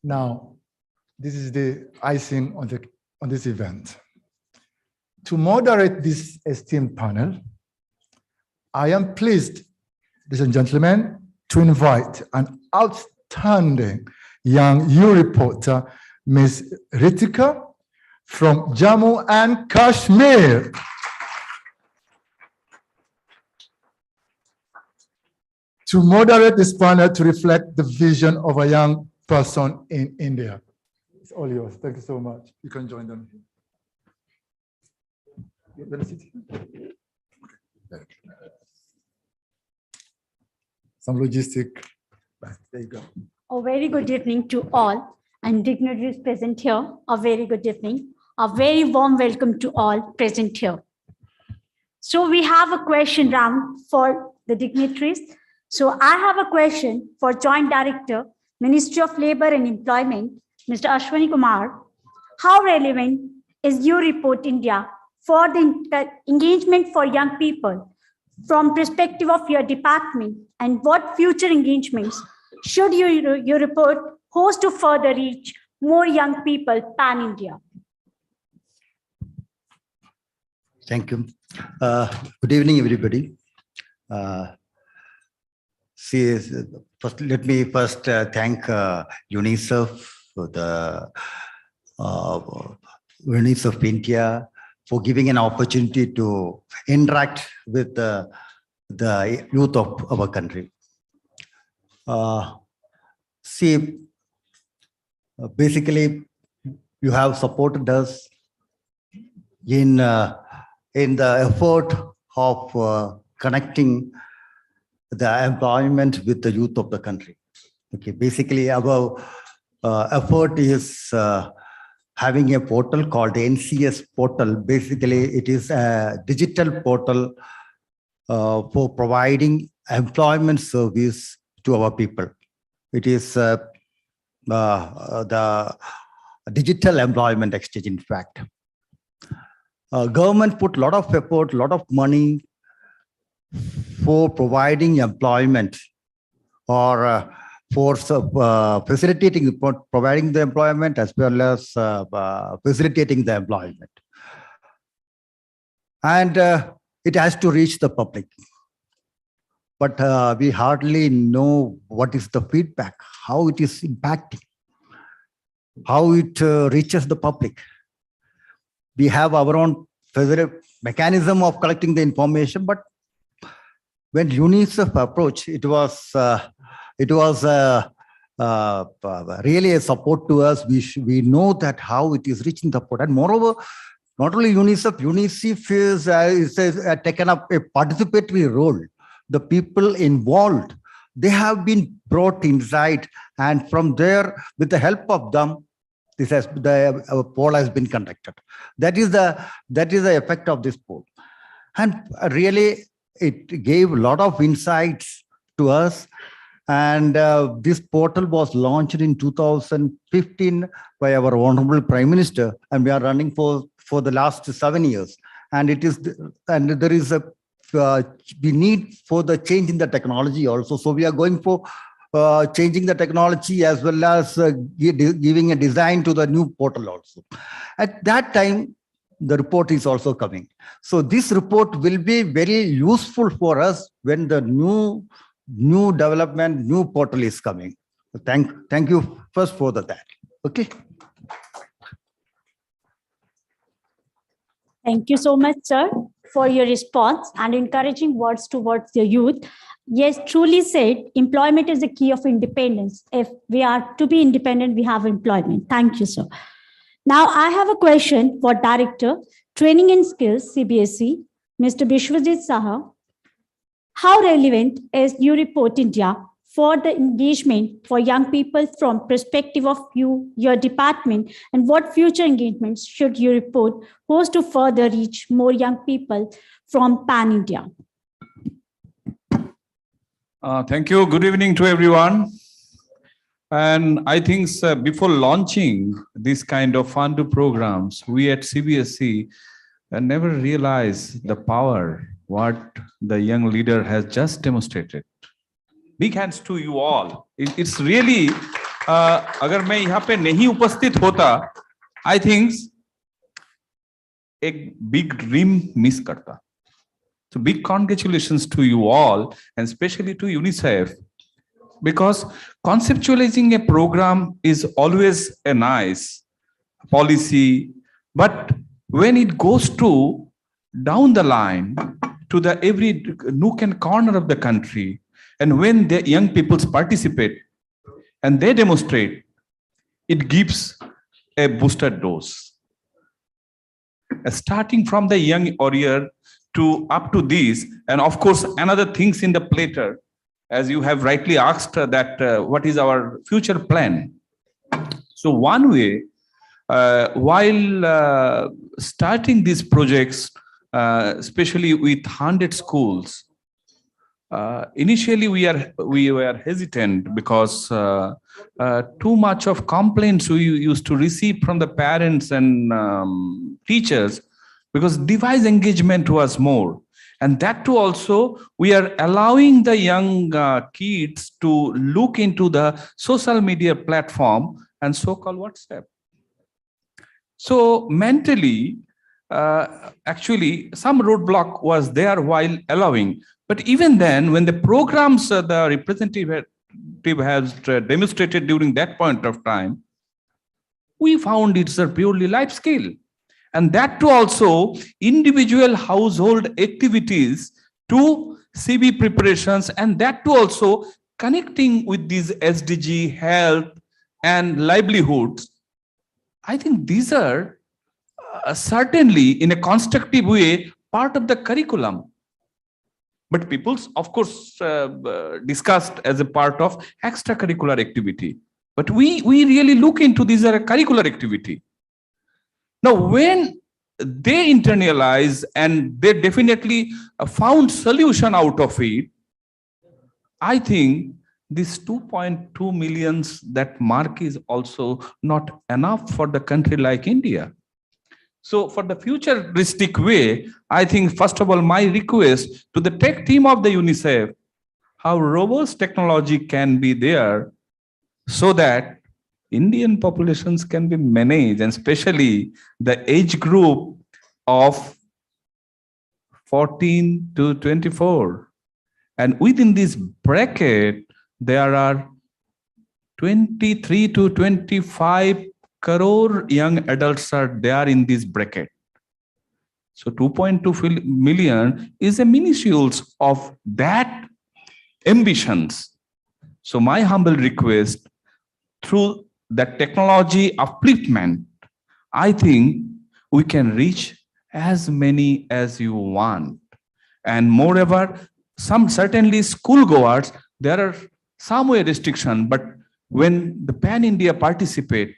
Now, this is the icing on this event. To moderate this esteemed panel, I am pleased, ladies and gentlemen, to invite an outstanding young YouReporter, Ms. Ritika from Jammu and Kashmir. To moderate this panel to reflect the vision of a young person in India. It's all yours. Thank you so much. You can join them. Some logistic. There you go. A very good evening to all and dignitaries present here. A very good evening. A very warm welcome to all present here. So we have a question round for the dignitaries. So I have a question for Joint Director, Ministry of Labor and Employment, Mr. Ashwini Kumar. How relevant is YouReport India for the engagement for young people from perspective of your department, and what future engagements should YouReport host to further reach more young people pan-India? Thank you. Good evening, everybody. Let me first thank UNICEF for the UNICEF India for giving an opportunity to interact with the youth of our country. Basically, you have supported us in the effort of connecting the employment with the youth of the country. Okay, basically our effort is having a portal called the NCS portal. Basically, it is a digital portal for providing employment service to our people. It is the digital employment exchange, in fact. Government put a lot of effort, a lot of money for providing employment or for facilitating, providing the employment as well as facilitating the employment. And it has to reach the public. But we hardly know what is the feedback, how it is impacting, how it reaches the public. We have our own mechanism of collecting the information, but when UNICEF approached, it was really a support to us. We know that how it is reaching the public, and moreover, not only UNICEF is taken up a participatory role. The people involved, they have been brought inside, and from there, with the help of them, a poll has been conducted. That is the effect of this poll, and really it gave a lot of insights to us. And this portal was launched in 2015 by our Honorable Prime Minister, and we are running for the last 7 years. And there is a we need for the change in the technology also. So we are going for changing the technology as well as giving a design to the new portal also. At that time, the report is also coming. So this report will be very useful for us when the new development, new portal is coming. So thank you first for that. Okay. Thank you so much, sir, for your response and encouraging words towards the youth. Yes, truly said, employment is the key of independence. If we are to be independent, we have employment. Thank you, sir. Now, I have a question for Director, Training and Skills, CBSE, Mr. Bishwajit Saha. How relevant is New Report India for the engagement for young people from perspective of your department, and what future engagements should your report host to further reach more young people from Pan-India? Thank you. Good evening to everyone. And I think before launching this kind of FANDU programs, we at CBSE never realized the power what the young leader has just demonstrated. Big hands to you all. It's really, अगर मैं यहाँ पे नहीं उपस्थित होता, I think एक big dream miss करता. So big congratulations to you all, and especially to UNICEF, because conceptualizing a program is always a nice policy, but when it goes to down the line to the every nook and corner of the country, and when the young people participate and they demonstrate, it gives a booster dose. Starting from the young warrior to up to these, and of course, another things in the platter, as you have rightly asked that what is our future plan. So one way, while starting these projects, especially with 100 schools, initially we were hesitant because too much of complaints we used to receive from the parents and teachers, because device engagement was more. And that too also, we are allowing the young kids to look into the social media platform and so-called WhatsApp. So mentally, actually, some roadblock was there while allowing. But even then, when the programs the representative has demonstrated during that point of time, we found it's a purely life skill. And that too also individual household activities to CB preparations, and that too also connecting with these SDG, health and livelihoods. I think these are certainly in a constructive way part of the curriculum. But people, of course, discussed as a part of extracurricular activity. But we really look into these as a curricular activity. Now, when they internalize and they definitely found solution out of it, I think this 2.2 million, that mark is also not enough for the country like India. So for the futuristic way, I think, first of all, my request to the tech team of the UNICEF, how robust technology can be there so that Indian populations can be managed, and especially the age group of 14 to 24. And within this bracket, there are 23 to 25 crore young adults are there in this bracket. So 2.2 million is a minuscule of that ambitions. So my humble request, through the technology upliftment, I think we can reach as many as you want. And moreover, some certainly school goers, there are some way restriction, but when the Pan-India participate,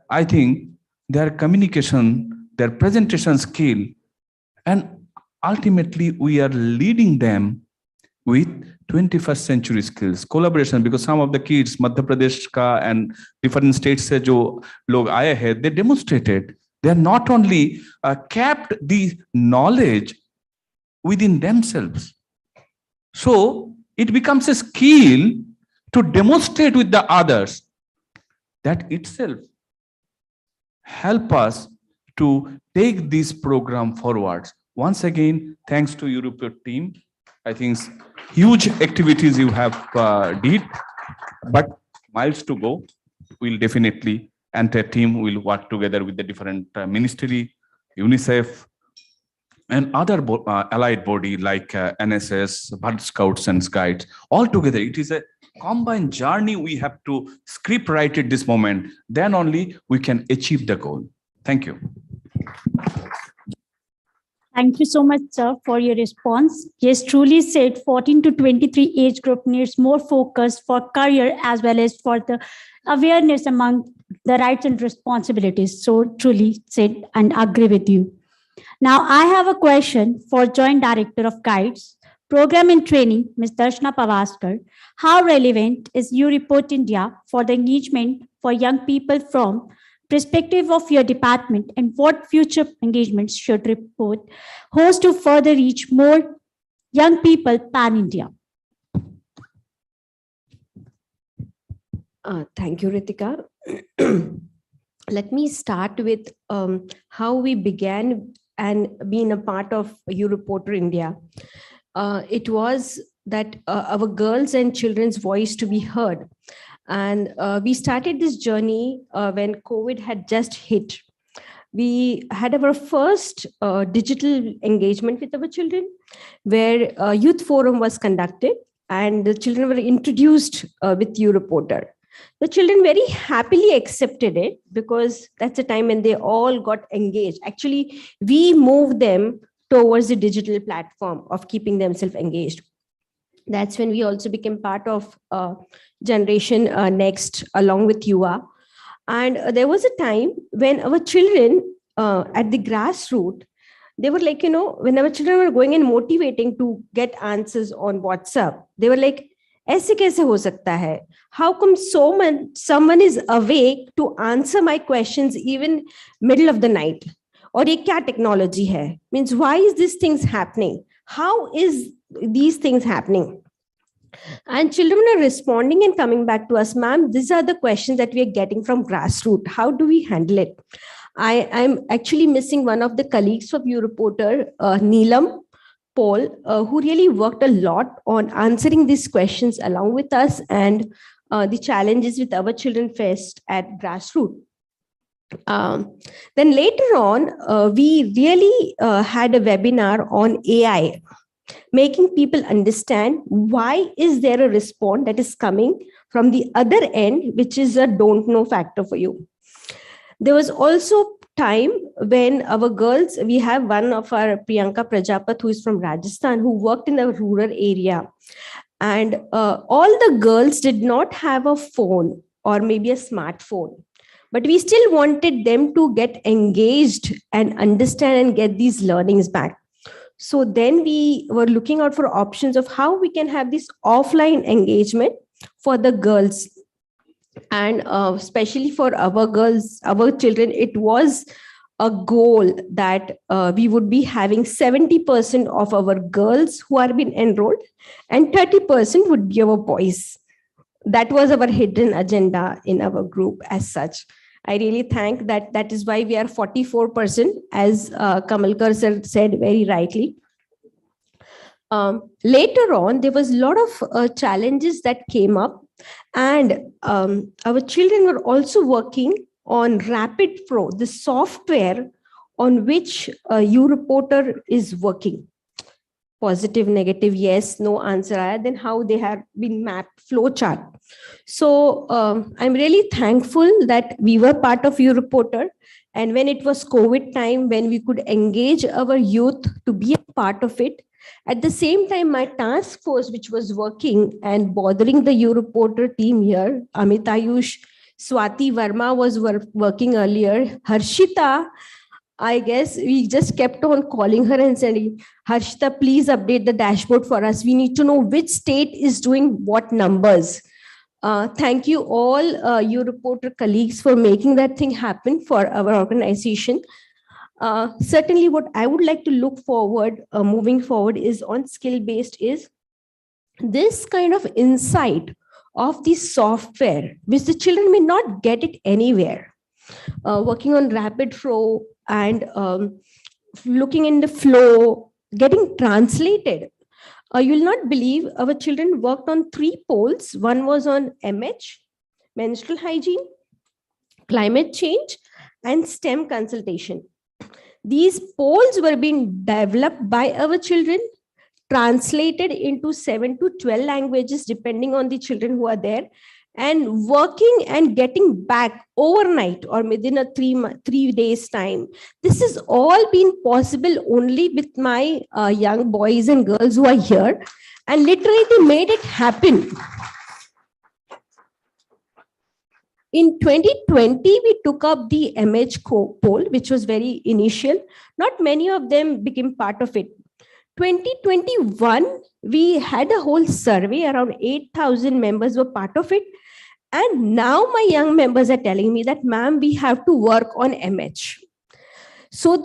I think their communication, their presentation skill, and ultimately we are leading them with 21st century skills, collaboration, because some of the kids, Madhya Pradesh ka and different states se jo log aaye hai, they demonstrated, they are not only kept the knowledge within themselves. So it becomes a skill to demonstrate with the others. That itself help us to take this program forward. Once again, thanks to European team. I think huge activities you have did, but miles to go. We'll definitely, and the team will work together with the different ministry, UNICEF, and other allied body like NSS, Bharat Scouts and Guides. All together, it is a combined journey we have to script write at this moment. Then only we can achieve the goal. Thank you. Thank you so much, sir, for your response. Yes, truly said, 14 to 23 age group needs more focus for career as well as for the awareness among the rights and responsibilities. So truly said and agree with you. Now, I have a question for Joint Director of Guides, Program and Training, Ms. Darshana Pavaskar. How relevant is YouReport India for the engagement for young people from perspective of your department, and what future engagements should report host to further reach more young people pan-India? Thank you, Ritika. Let me start with how we began and being a part of YouReport India. It was that our girls and children's voice to be heard. And we started this journey when COVID had just hit. We had our first digital engagement with our children, where a youth forum was conducted and the children were introduced with YouReporter. The children very happily accepted it because that's a time when they all got engaged. Actually, we moved them towards the digital platform of keeping themselves engaged. That's when we also became part of Generation Next along with UA. And there was a time when our children at the grassroots, they were like, when our children were going and motivating to get answers on WhatsApp, they were like, ऐसे कैसे हो सकता है? How come someone is awake to answer my questions even middle of the night? और ये क्या technology है? Means why is these things happening? How is these things happening? And children are responding and coming back to us, ma'am, these are the questions that we are getting from grassroots. How do we handle it? I'm actually missing one of the colleagues of YouReporter, Neelam Paul, who really worked a lot on answering these questions along with us and the challenges with our children faced at grassroots. Then later on, we really had a webinar on AI, making people understand why is there a response that is coming from the other end, which is a don't know factor for you. There was also time when our girls, we have one of our Priyanka Prajapat, who is from Rajasthan, who worked in a rural area. And all the girls did not have a phone or maybe a smartphone. But we still wanted them to get engaged and understand and get these learnings back. So then we were looking out for options of how we can have this offline engagement for the girls. And especially for our girls, our children, it was a goal that we would be having 70% of our girls who are being enrolled and 30% would be our boys. that was our hidden agenda in our group as such. I really thank that. That is why we are 44%, as Kamalkar sir said very rightly. Later on, there was a lot of challenges that came up, and our children were also working on Rapid Pro, the software on which YouReporter is working. Positive, negative, yes, no answer, then how they have been mapped, flowchart. So I'm really thankful that we were part of YouReporter. And when it was COVID time, when we could engage our youth to be a part of it, at the same time, my task force, which was working and bothering the YouReporter team here, Amit Ayush, Swati Verma was working earlier, Harshita, I guess we just kept on calling her and saying, Harshita, please update the dashboard for us. We need to know which state is doing what numbers. Thank you all, YouReporter colleagues, for making that thing happen for our organization. Certainly what I would like to look forward, moving forward, is on skill-based is this kind of insight of the software, which the children may not get it anywhere. Working on Rapid Pro and looking in the flow, getting translated. You will not believe our children worked on 3 polls. One was on MH, menstrual hygiene, climate change, and STEM consultation. These polls were being developed by our children, translated into 7 to 12 languages, depending on the children who are there, and working and getting back overnight or within a 3 days time. This has all been possible only with my young boys and girls who are here, and literally they made it happen. In 2020, we took up the MH poll, which was very initial. Not many of them became part of it. 2021, we had a whole survey, around 8,000 members were part of it. And now my young members are telling me that, ma'am, we have to work on MH. So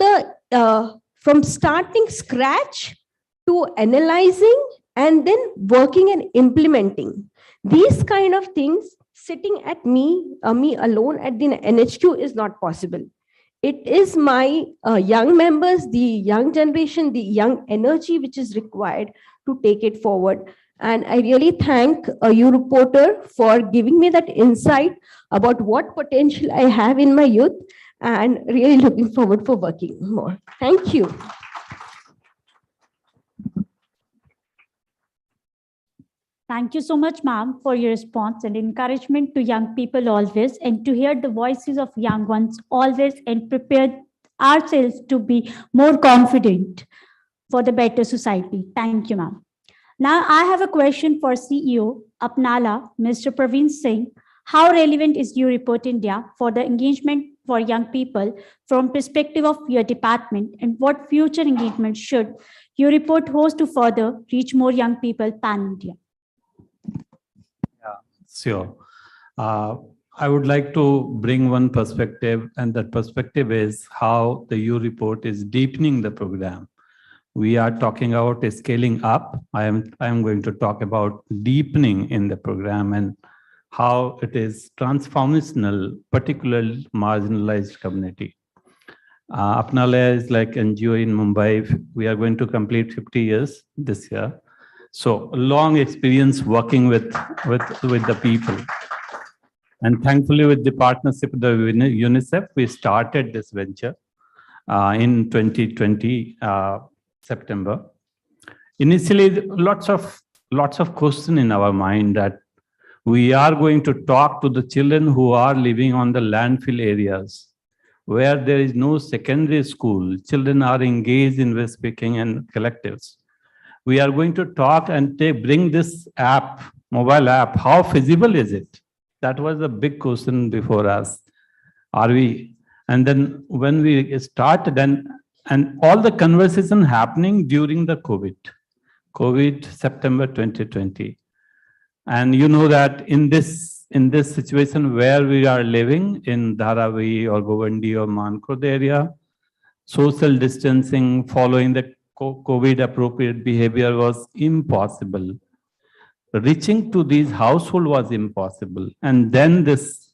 from starting scratch to analyzing and then working and implementing, these kind of things, sitting at me alone at the NHQ is not possible. It is my young members, the young generation, the young energy which is required to take it forward. And I really thank YouReporter for giving me that insight about what potential I have in my youth, and really looking forward for working more. Thank you. Thank you so much, ma'am, for your response and encouragement to young people always, and to hear the voices of young ones always, and prepare ourselves to be more confident for the better society. Thank you, ma'am. Now, I have a question for CEO Apnala, Mr. Praveen Singh. How relevant is YouReport India for the engagement for young people from perspective of your department, and what future engagement should YouReport host to further reach more young people pan-India? Sure. I would like to bring one perspective, and that perspective is how the YouReport is deepening the program. We are talking about scaling up. I am going to talk about deepening in the program and how it is transformational, particularly marginalized community. Apnala is like NGO in Mumbai. We are going to complete 50 years this year. So long experience working with the people. And thankfully, with the partnership with the UNICEF, we started this venture in 2020, September. Initially, lots of questions in our mind that we are going to talk to the children who are living on the landfill areas where there is no secondary school. Children are engaged in waste picking and collectives. We are going to talk and bring this app, mobile app. How feasible is it? That was a big question before us. Are we? And then when we started, and all the conversation happening during the COVID, September 2020. And you know that in this situation where we are living in Dharavi or Govandi or Mankrod area, social distancing, following the COVID appropriate behavior was impossible. reaching to these household was impossible. And then this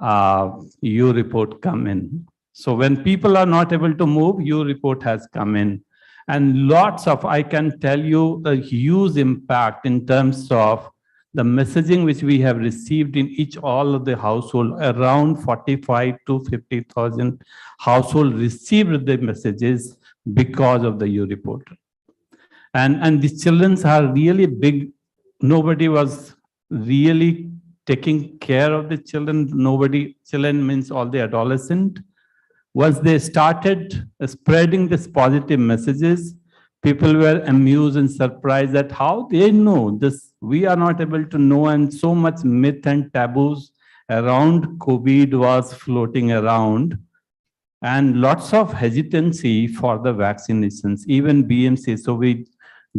U report come in. So when people are not able to move, U report has come in. And lots of, I can tell you, a huge impact in terms of the messaging which we have received in all of the household. Around 45 to 50,000 household received the messages because of the U report. And the children are really big. Nobody was really taking care of the children. Children means all the adolescent. Once they started spreading this positive messages, people were amused and surprised at how they know this. We are not able to know, and so much myth and taboos around COVID was floating around, and lots of hesitancy for the vaccinations, even BMC. So we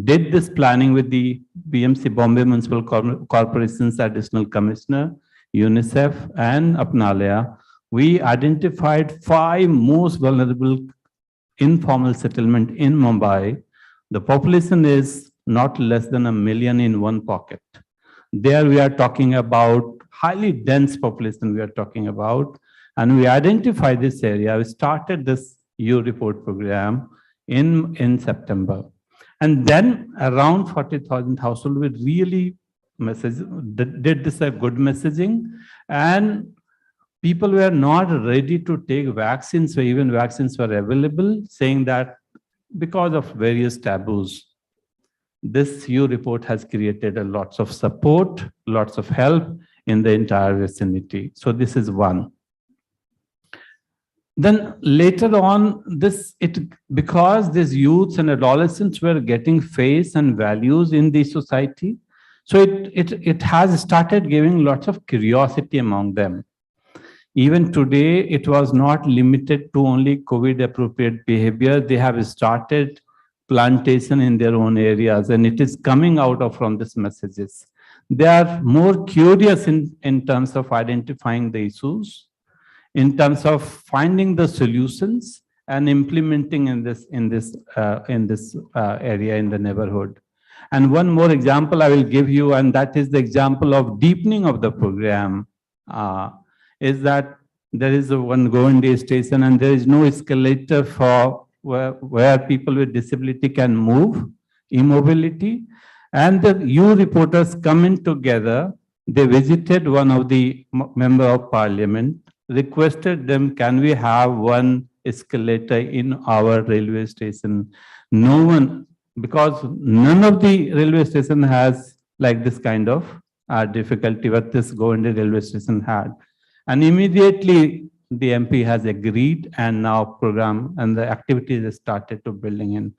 did this planning with the BMC, Bombay Municipal Corporation's Additional Commissioner, UNICEF, and Apnalaya. We identified 5 most vulnerable informal settlement in Mumbai. The population is not less than 1 million in one pocket. There we are talking about highly dense population we are talking about. And we identified this area. We started this U report program in September. And then around 40,000 households we really did this a good messaging. And people were not ready to take vaccines, or even vaccines were available, saying that because of various taboos, this U report has created a lots of support, lots of help in the entire vicinity. So this is one. Then later on, because these youths and adolescents were getting face and values in the society, so it has started giving lots of curiosity among them. Even today, it was not limited to only COVID appropriate behavior. They have started plantation in their own areas, and it is coming out from these messages. They are more curious in terms of identifying the issues, in terms of finding the solutions and implementing in this area in the neighborhood. And one more example I will give you, and that is the example of deepening of the program. Is that there is one Govindie station and there is no escalator for where people with disability can move, immobility. And the U reporters coming together, they visited one of the member of parliament, requested them, can we have one escalator in our railway station? No one, because none of the railway station has like this kind of difficulty what this Govindie railway station had. And immediately the MP has agreed, and now program and the activities started to building in.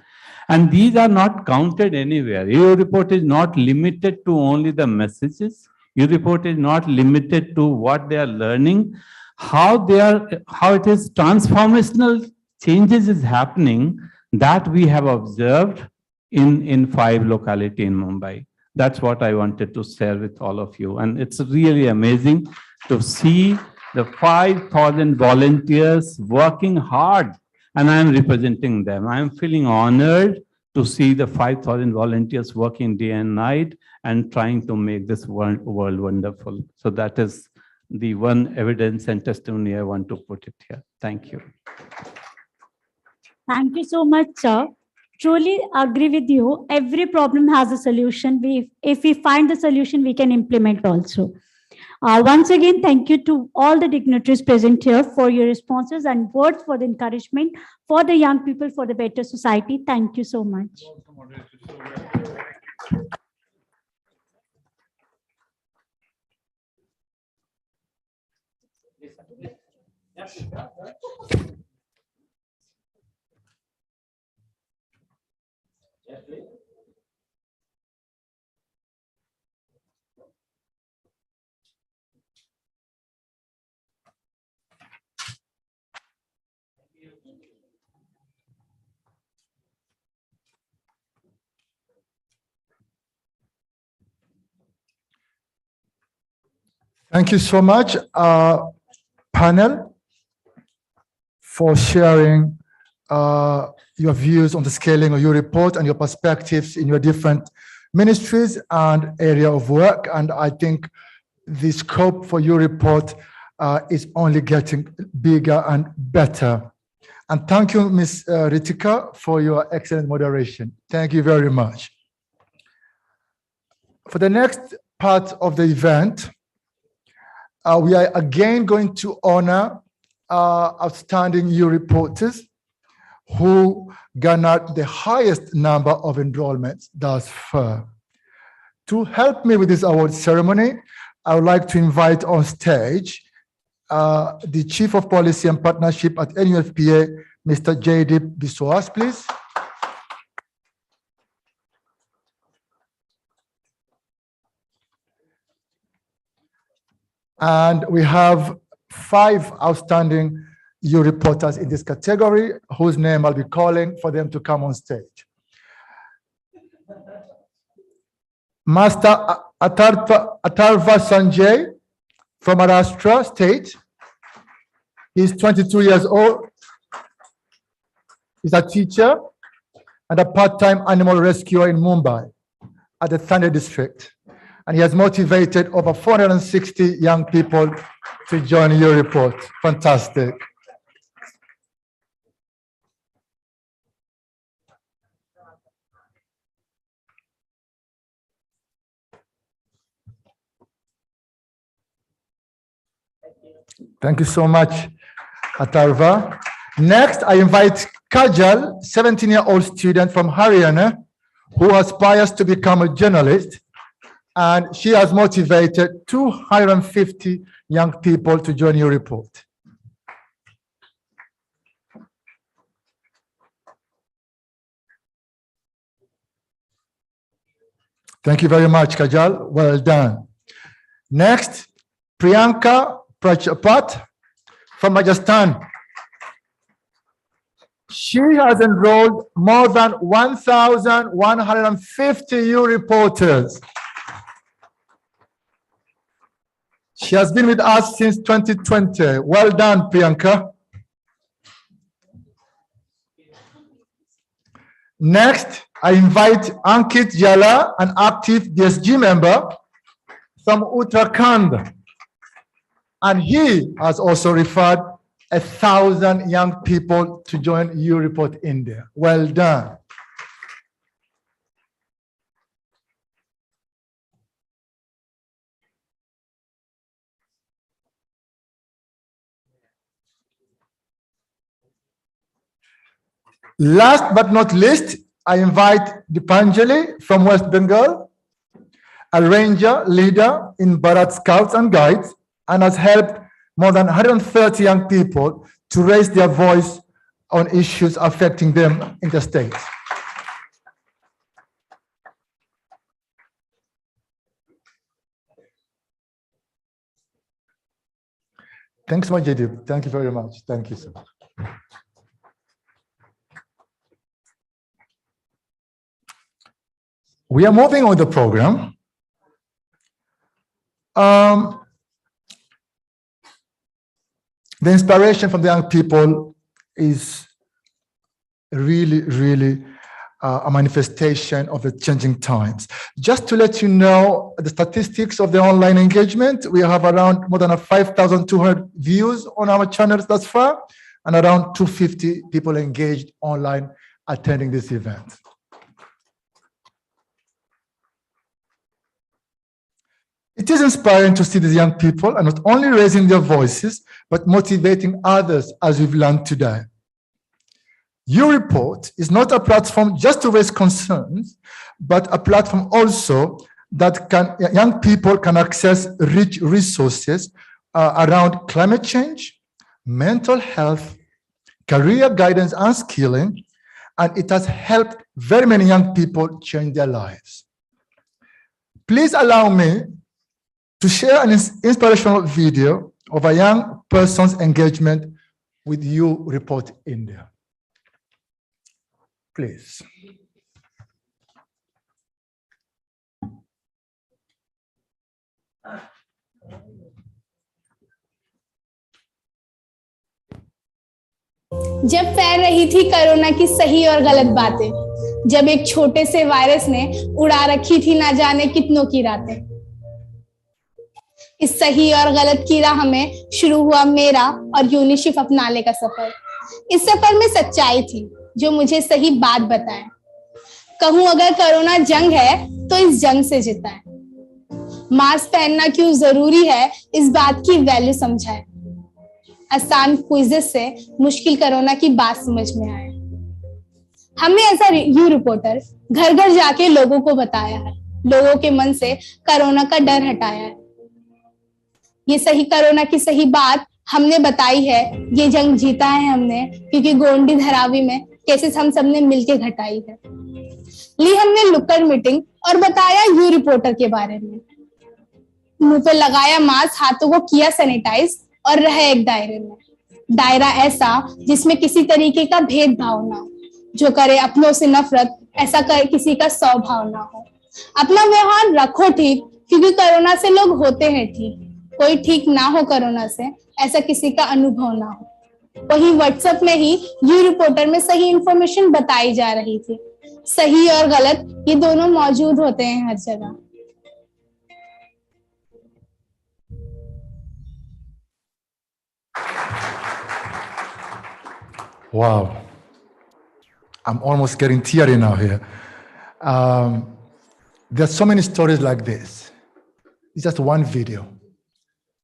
And these are not counted anywhere. Your report is not limited to only the messages. Your report is not limited to what they are learning, how it is transformational changes is happening that we have observed in 5 localities in Mumbai. That's what I wanted to share with all of you. And it's really amazing to see the 5,000 volunteers working hard, and I am representing them. I am feeling honored to see the 5,000 volunteers working day and night and trying to make this world wonderful. So that is the one evidence and testimony I want to put it here. Thank you. Thank you so much, sir. Truly agree with you. Every problem has a solution. If we find the solution, we can implement also. Once again, thank you to all the dignitaries present here for your responses and words for the encouragement for the young people for the better society. Thank you so much. Thank you so much, panel, for sharing your views on the scaling of your report and your perspectives in your different ministries and area of work. And I think the scope for your report is only getting bigger and better. And thank you, Ms. Ritika, for your excellent moderation. Thank you very much. For the next part of the event, we are again going to honor outstanding EU reporters who garnered the highest number of enrollments thus far. To help me with this award ceremony, I would like to invite on stage the Chief of Policy and Partnership at NUFPA, Mr. Jaydeep Biswas, please. And we have 5 outstanding EU reporters in this category, whose name I'll be calling for them to come on stage. Master Atharva Sanjay from Maharashtra State. He's 22 years old. He's a teacher and a part-time animal rescuer in Mumbai at the Thane district. And he has motivated over 460 young people to join your report. Fantastic. Thank you so much, Atharva. Next, I invite Kajal, 17-year-old student from Haryana, who aspires to become a journalist. And she has motivated 250 young people to join your report. Thank you very much, Kajal. Well done. Next, Priyanka Prachapat from Rajasthan. She has enrolled more than 1,150 EU reporters. She has been with us since 2020. Well done, Priyanka. Next, I invite Ankit Jala, an active DSG member from Uttarakhand. And he has also referred 1,000 young people to join EU Report India. Well done. Last but not least, I invite Dipanjali from West Bengal, a ranger leader in Bharat Scouts and Guides, and has helped more than 130 young people to raise their voice on issues affecting them in the state. Thanks, Majid. Thank you very much. Thank you, sir. We are moving on the program. The inspiration from the young people is really a manifestation of the changing times. Just to let you know the statistics of the online engagement, we have around more than 5,200 views on our channels thus far, and around 250 people engaged online attending this event. It is inspiring to see these young people and not only raising their voices, but motivating others, as we've learned today. Your report is not a platform just to raise concerns, but a platform also that young people can access rich resources around climate change, mental health, career guidance and skilling, and it has helped very many young people change their lives. Please allow me to share an inspirational video of a young person's engagement with You Report India. Please. जब फैल रही थी corona की सही और गलत बातें, जब एक छोटे से वायरस ने उड़ा रखी थी ना जाने कितनों की रातें। इस सही और गलत की राह में शुरू हुआ मेरा और यूनिशिप अपनाने का सफर। इस सफर में सच्चाई थी जो मुझे सही बात बताए। कहूं अगर कोरोना जंग है तो इस जंग से जिताए। मास्क पहनना क्यों जरूरी है इस बात की वैल्यू समझाए। आसान क्विज़ेस से मुश्किल कोरोना की बात समझ में आए। हमने ऐसा यू रिपोर्टर घर घर जाके लोगों को बताया है, लोगों के मन से कोरोना का डर हटाया है। ये सही कोरोना की सही बात हमने बताई है। ये जंग जीता है हमने, क्योंकि गोंडी धरावी में केसेस हम सबने मिलके घटाई है। ली हमने नुक्कड़ मीटिंग और बताया यू रिपोर्टर के बारे में। मुंह पे लगाया मास्क, हाथों को किया सैनिटाइज और रहे एक दायरे में। दायरा ऐसा जिसमें किसी तरीके का भेदभाव ना हो, जो करे अपनों से नफरत ऐसा कर किसी का स्वभाव ना हो। अपना व्यवहार रखो ठीक, क्योंकि कोरोना से लोग होते हैं ठीक। कोई ठीक ना हो कोरोना से ऐसा किसी का अनुभव ना हो। वही व्हाट्सएप में ही यू रिपोर्टर में सही इंफॉर्मेशन बताई जा रही थी। सही और गलत ये दोनों मौजूद होते हैं हर जगह। Wow. I'm almost getting teary now here. There's so many stories like this. It's just one video.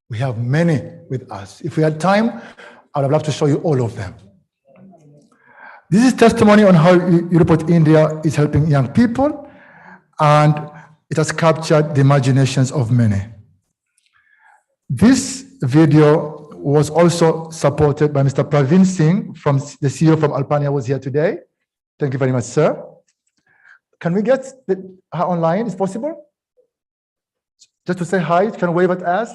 We have many with us. If we had time, I would love to show you all of them. This is testimony on how Europort India is helping young people, and it has captured the imaginations of many. This video was also supported by Mr. Praveen Singh, from the CEO from Alpania, was here today. Thank you very much, sir. Can we get her online? Is possible? Just to say hi, you can wave at us.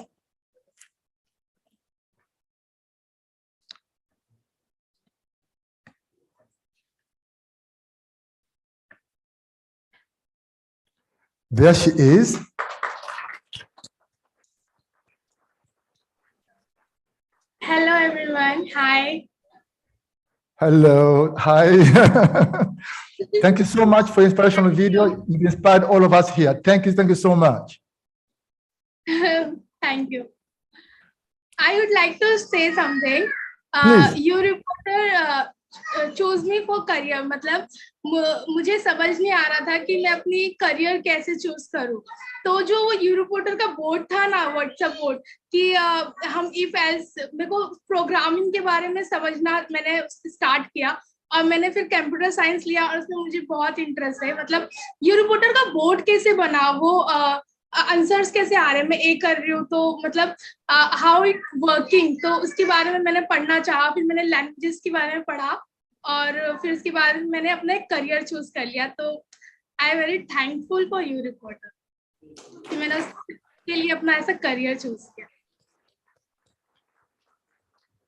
There she is. Hello, everyone. Hi. Hello. Hi. Thank you so much for your inspirational video. You inspired all of us here. Thank you. Thank you so much. Thank you. I would like to say something. Please. You reporter chose me for career. मतलब मुझे समझ नहीं आ रहा था कि मैं अपनी career कैसे चूज करूं। तो जो वो यू रिपोर्टर का बोर्ड था ना, व्हाट्सएप बोर्ड, कि हम इफ एल्स, मेरे को प्रोग्रामिंग के बारे में समझना मैंने स्टार्ट किया और मैंने फिर कंप्यूटर साइंस लिया और उसमें मुझे बहुत इंटरेस्ट है। मतलब यू रिपोर्टर का बोर्ड कैसे बना, वो आंसर्स कैसे आ रहे हैं, मैं ए कर रही हूँ तो मतलब हाउ इट वर्किंग, तो उसके बारे में मैंने पढ़ना चाहा। फिर मैंने लैंग्वेजेस के बारे में पढ़ा और फिर उसके बाद मैंने अपना एक करियर चूज कर लिया। तो I am very thankful for you reporter कि मैंने उसके लिए अपना ऐसा करियर चूज किया।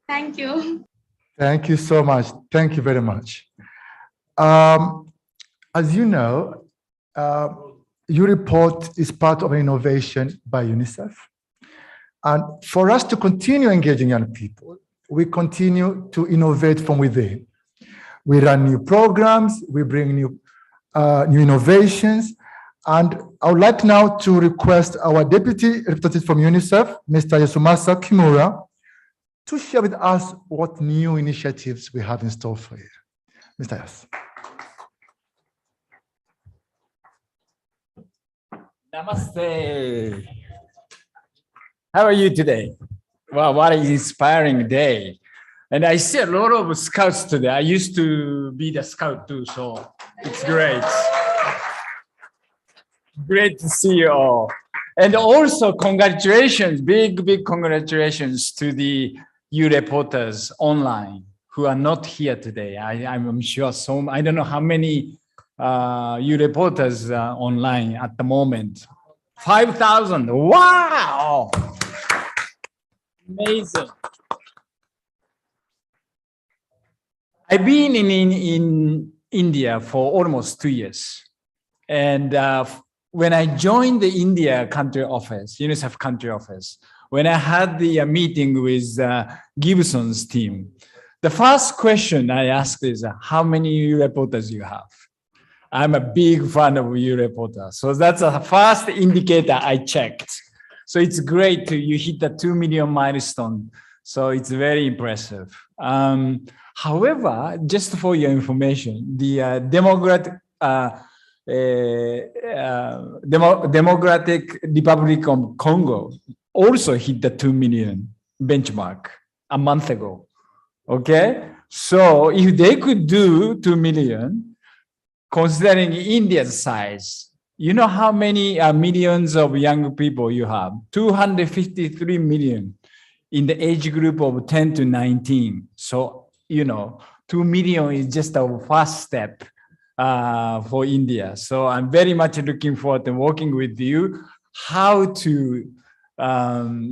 Thank you. Thank you so much. Thank you very much. As you know, YouReport is part of an innovation by UNICEF. And for us to continue engaging young people, we continue to innovate from within. We run new programs, we bring new innovations. And I would like now to request our deputy representative from UNICEF, Mr. Yasumasa Kimura, to share with us what new initiatives we have in store for you. Mr. Yas. Namaste. How are you today? Wow, what an inspiring day. And I see a lot of scouts today. I used to be the scout too, so it's great. Great to see you all. And also congratulations, big congratulations to the you reporters online who are not here today. I'm sure I don't know how many you reporters online at the moment. 5,000. Wow. Amazing. I've been in India for almost 2 years. And when I joined the India country office, UNICEF country office, when I had the meeting with Gibson's team, the first question I asked is, how many reporters you have? I'm a big fan of YouReporter. So that's the first indicator I checked. So it's great you hit the 2 million milestone. So it's very impressive. However, just for your information, the Democratic Republic of Congo also hit the 2 million benchmark a month ago. Okay, so if they could do 2 million, considering India's size, you know how many millions of young people you have? 253 million in the age group of 10 to 19. So, 2 million is just a first step for India. So I'm very much looking forward to working with you how to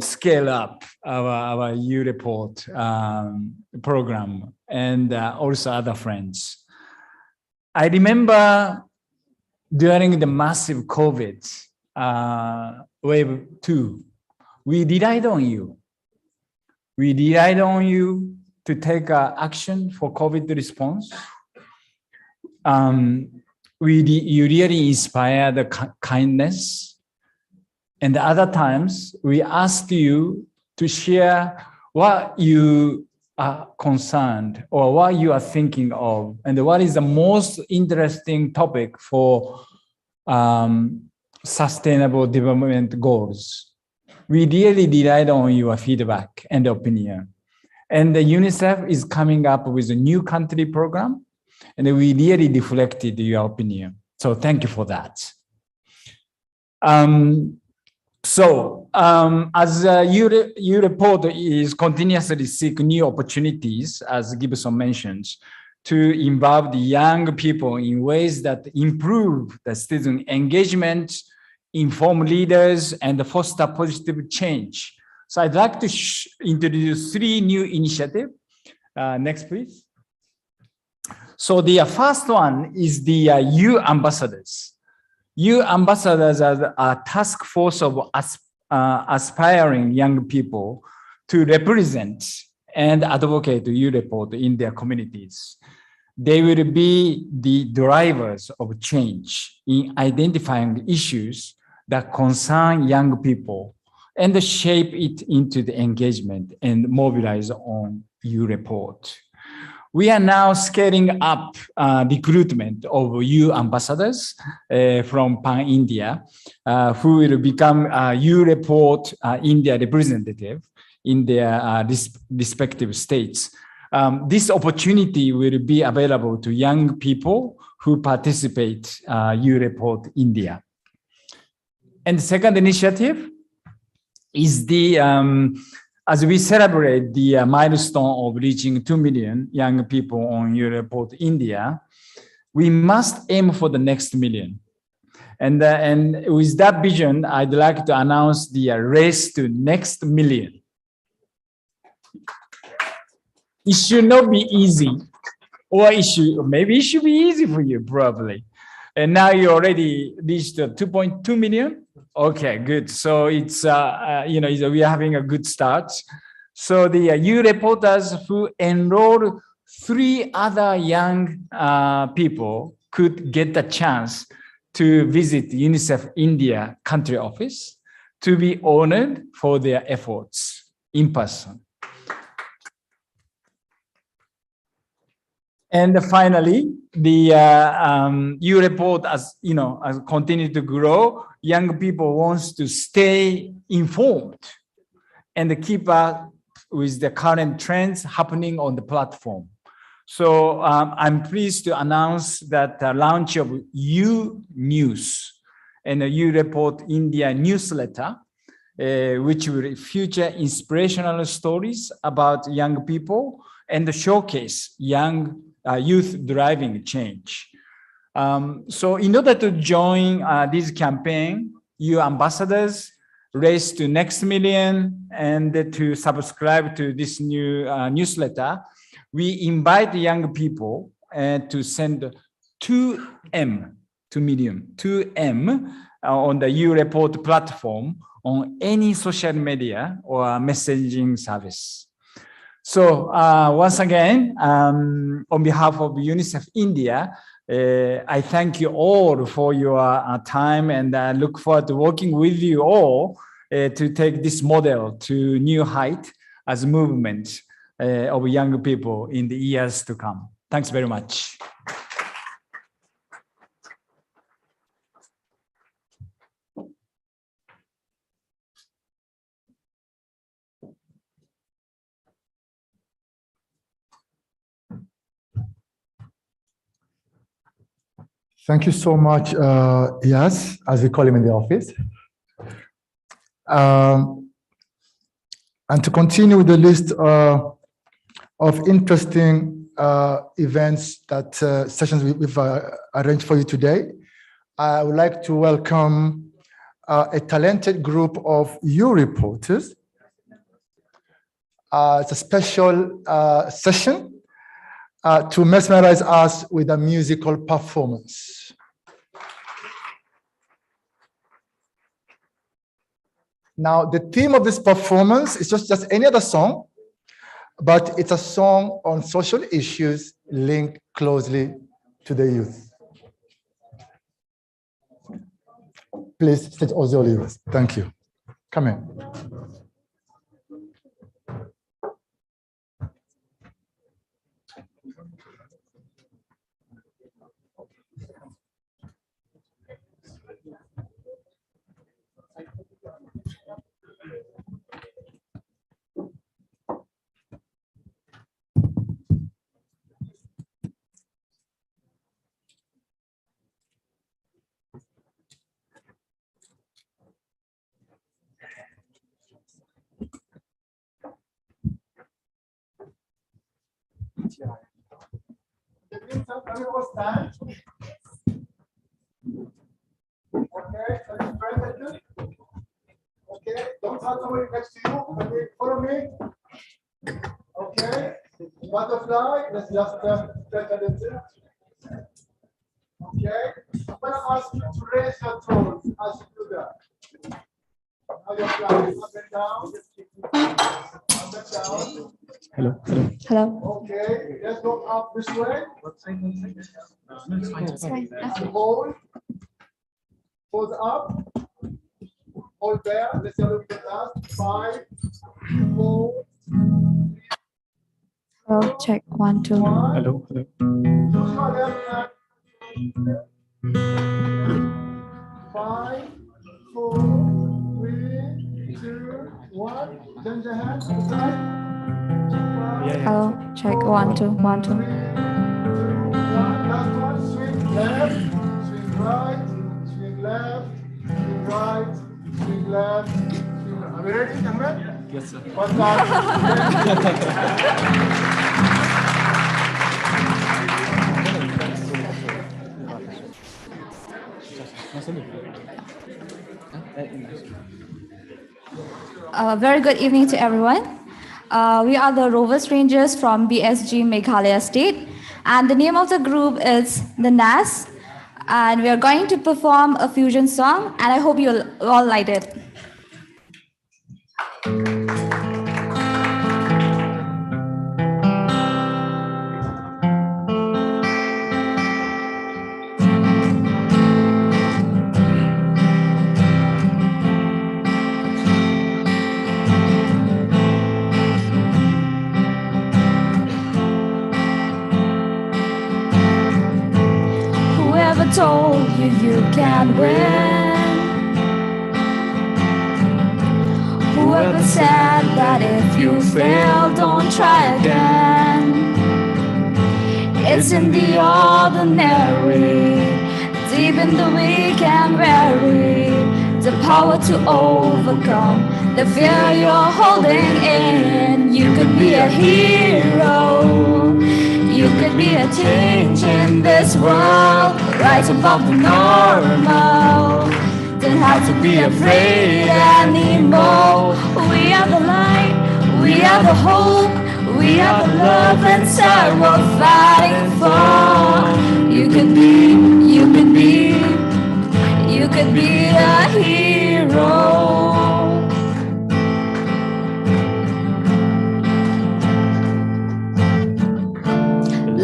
scale up our YouReport program and also other friends. I remember during the massive COVID wave 2, we relied on you. We relied on you to take action for COVID response. You really inspire the kindness. And the other times, we asked you to share what you are concerned or what you are thinking of, and what is the most interesting topic for sustainable development goals. We really relied on your feedback and opinion. And the UNICEF is coming up with a new country program, and we really reflected your opinion. So thank you for that. As YouReport is continuously seeking new opportunities, as Gibson mentions, to involve the young people in ways that improve the student engagement, inform leaders, and foster positive change. So I'd like to introduce 3 new initiatives. Next, please. So the first one is the You Ambassadors. You Ambassadors are a task force of aspiring young people to represent and advocate YouReport in their communities. They will be the drivers of change in identifying issues that concern young people and shape it into the engagement and mobilize on YouReport. We are now scaling up recruitment of You Ambassadors from Pan India, who will become YouReport India representative in their respective states. This opportunity will be available to young people who participate YouReport India. And the second initiative is the as we celebrate the milestone of reaching 2 million young people on YouReport India, we must aim for the next million. And with that vision, I'd like to announce the race to next million. It should not be easy, or maybe it should be easy for you, probably. And now you already reached 2.2 million. Okay, good. So it's, we are having a good start. So the YouReporters who enrolled 3 other young people could get the chance to visit UNICEF India country office to be honored for their efforts in person. And finally, the YouReport, as continue to grow, young people wants to stay informed and keep up with the current trends happening on the platform. So I'm pleased to announce that the launch of You News and the YouReport India newsletter, which will feature inspirational stories about young people and showcase young youth driving change. So in order to join this campaign, You Ambassadors race to next million and to subscribe to this new newsletter, we invite young people to send 2M, 2 million, 2M on the YouReport platform on any social media or messaging service. So once again, on behalf of UNICEF India, I thank you all for your time, and I look forward to working with you all to take this model to new height as a movement of young people in the years to come. Thanks very much. Thank you so much, Yas, as we call him in the office. And to continue with the list of interesting events that sessions we've arranged for you today, I would like to welcome a talented group of you reporters. It's a special session to mesmerize us with a musical performance. Now, the theme of this performance is just any other song, but it's a song on social issues linked closely to the youth. Please, stage all yours. Thank you. Come in. Okay, don't touch somebody next to you. Okay, follow me. Okay, butterfly. Let's just stretch a little. Okay, I'm gonna ask you to raise your toes as you do that. Now you're flying up and down. Up and down. Hello. Hello. Okay, let's go up this way. Hold. Hold up. Hold there. Let's have a look at that. 5, 4. Hello, check 1, 2. Hello. Choose your left hand. 5, 4, 3, 2, 1. Change your hand to the side. Hello, check 1, 2, 1, 2. 3, 2, 1. Last one. Swing left, swing right, swing left, swing right, swing left, swing right. Are we ready, young man? Yes, sir. One time. Very good evening to everyone. We are the Rovers Rangers from BSG Meghalaya State, and the name of the group is the NAS, and we are going to perform a fusion song, and I hope you'll all like it. Told you you can win. Whoever said that if you fail, don't try again. It's in the ordinary, deep in the weak and weary, the power to overcome the fear you're holding in. You could be a hero. You could be a change in this world, rise above the normal. Don't have to be afraid anymore. We are the light, we are the hope, we are the love inside we're fighting for. You could be a hero.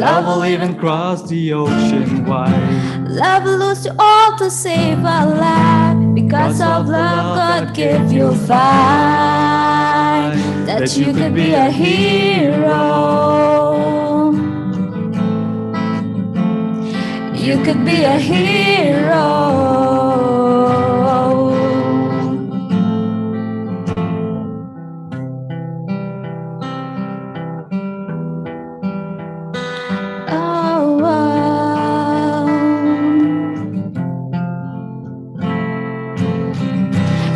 Love will even cross the ocean wide. Love will lose to all to save our life. Because of love, God gave you fight. That you could be a hero. You could be a hero.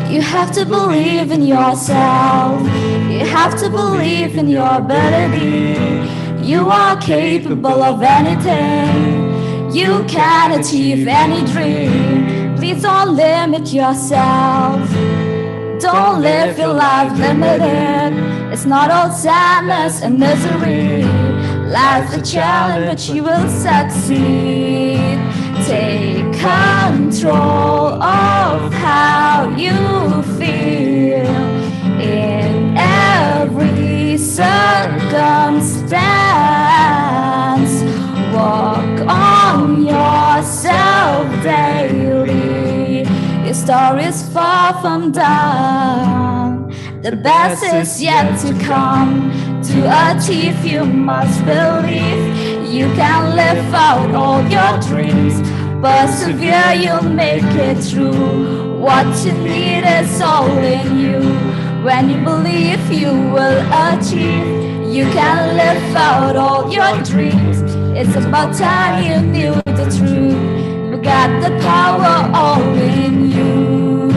You have to believe in yourself. You have to believe in your ability. You are capable of anything. You can achieve any dream. Please don't limit yourself. Don't live your life limited. It's not all sadness and misery. Life's a challenge, but you will succeed. Take control of how you feel in every circumstance. Walk on yourself daily. Your story is far from done. The best is yet to come. To achieve, you must believe. You can live out all your dreams. Persevere, you'll make it through. What you need is all in you. When you believe, you will achieve. You can live out all your dreams. It's about time you knew the truth. You got the power all in you.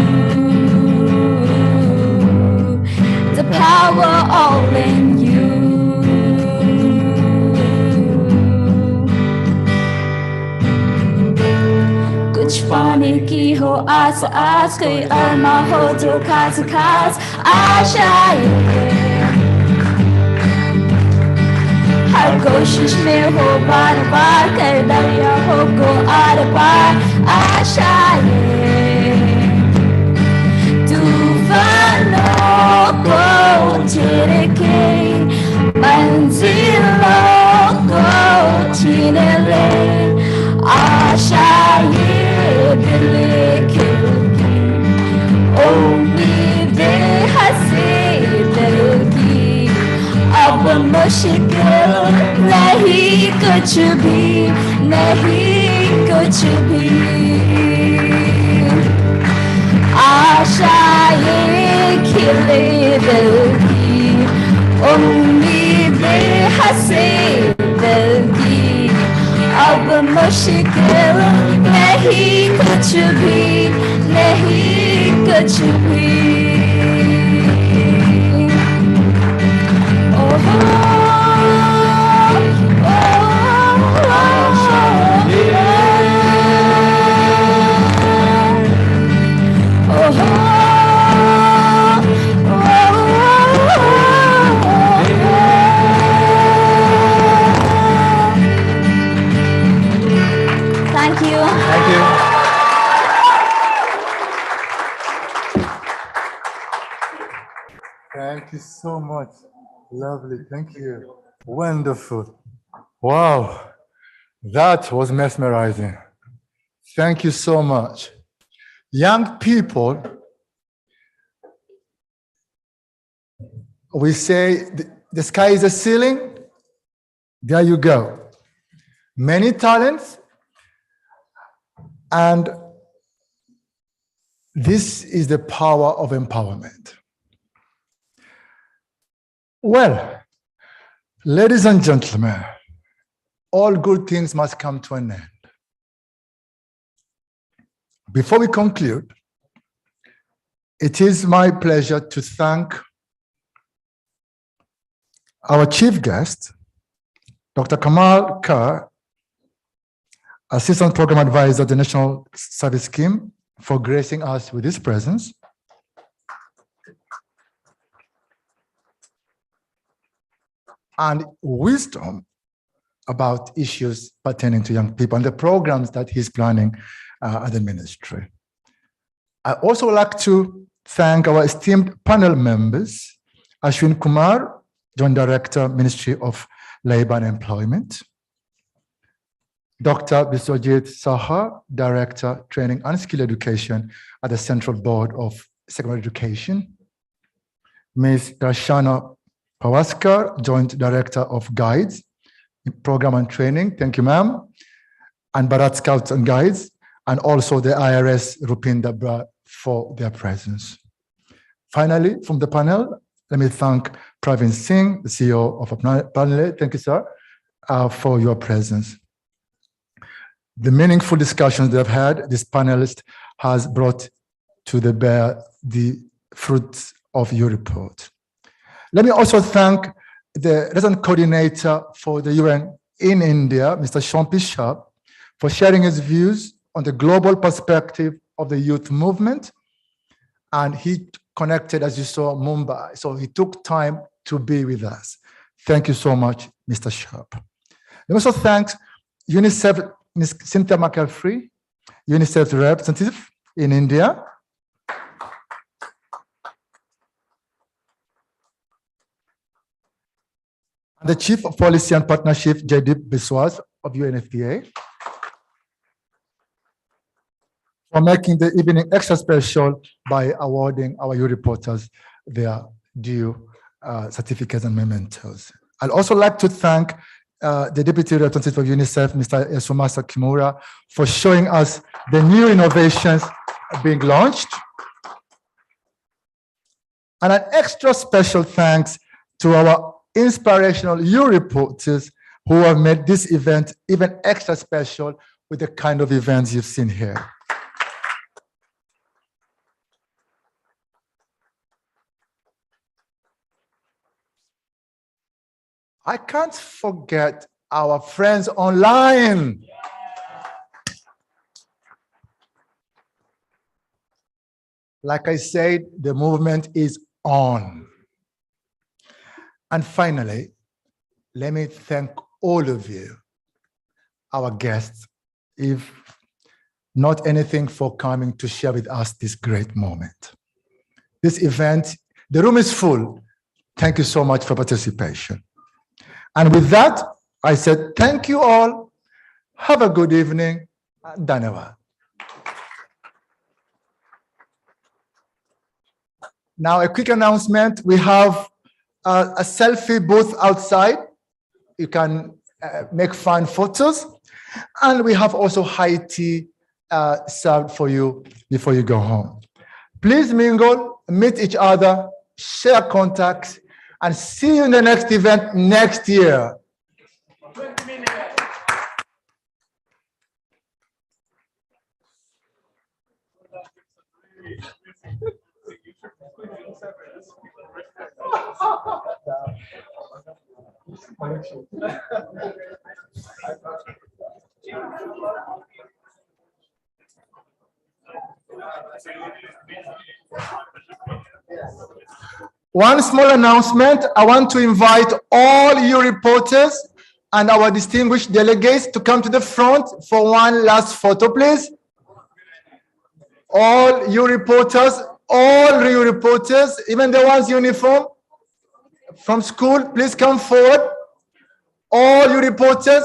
The power all in you. कुछ पाने की हो आस आस, कोई अरमा हो जो खास खास आशाएं, हर कोशिश में हो बार बार कर दरिया हो को आर पार आशाएं, तूफानों को झिड़के मंजिलों को छीन ले आशाएं दिल की उम्मीदें हंसी दिल की। अब मुश्किल नहीं कुछ भी, नहीं कुछ भी। आशाएं खिले दिल की उम्मीदें हंसी दिल की। अब मुश्किल नहीं कुछ भी, नहीं कुछ भी। Thank you. Thank you. Thank you so much. Lovely. Thank you. Wonderful. Wow. That was mesmerizing. Thank you so much. Young people, we say the sky is the ceiling. There you go. Many talents. And this is the power of empowerment. Well, ladies and gentlemen, all good things must come to an end. Before we conclude, it is my pleasure to thank our chief guest, Dr. Kamal Kerr, Assistant Program Advisor of the National Service Scheme, for gracing us with his presence. And wisdom about issues pertaining to young people and the programs that he's planning at the ministry. I also would like to thank our esteemed panel members, Ashwin Kumar, Joint Director, Ministry of Labor and Employment, Dr. Biswajit Saha, Director, Training and Skill Education at the Central Board of Secondary Education. Ms. Darshana Pawaskar, Joint Director of Guides, Program and Training. Thank you, ma'am. And Bharat Scouts and Guides, and also the IRS Rupinder Bra for their presence. Finally, from the panel, let me thank Praveen Singh, the CEO of Panel. Thank you, sir, for your presence. The meaningful discussions they've had, this panelist has brought to the bear the fruits of your report. Let me also thank the resident coordinator for the UN in India, Mr. Shampi Shah, for sharing his views on the global perspective of the youth movement. And he connected, as you saw, Mumbai. So he took time to be with us. Thank you so much, Mr. Sharp. Let me also thank UNICEF, Ms. Cynthia McCaffrey, UNICEF representative in India. And the Chief of Policy and Partnership, Jaideep Biswas of UNFPA, for making the evening extra special by awarding our youth reporters their due certificates and mementos. I'd also like to thank the Deputy Representative of UNICEF, Mr. Yasumasa Kimura, for showing us the new innovations being launched. And an extra special thanks to our inspirational youth reporters who have made this event even extra special with the kind of events you've seen here. I can't forget our friends online. Like I said, the movement is on. And finally, let me thank all of you, our guests, if not anything, for coming to share with us this great moment. This event, the room is full. Thank you so much for participation. And with that, I said, thank you all. Have a good evening. Dhanyavad. Now, a quick announcement. We have a selfie booth outside. You can make fun photos. And we have also high tea served for you before you go home. Please mingle, meet each other, share contacts, and see you in the next event next year. One small announcement. I want to invite all you reporters and our distinguished delegates to come to the front for one last photo, please. All you reporters, even the ones in uniform from school, please come forward. All you reporters.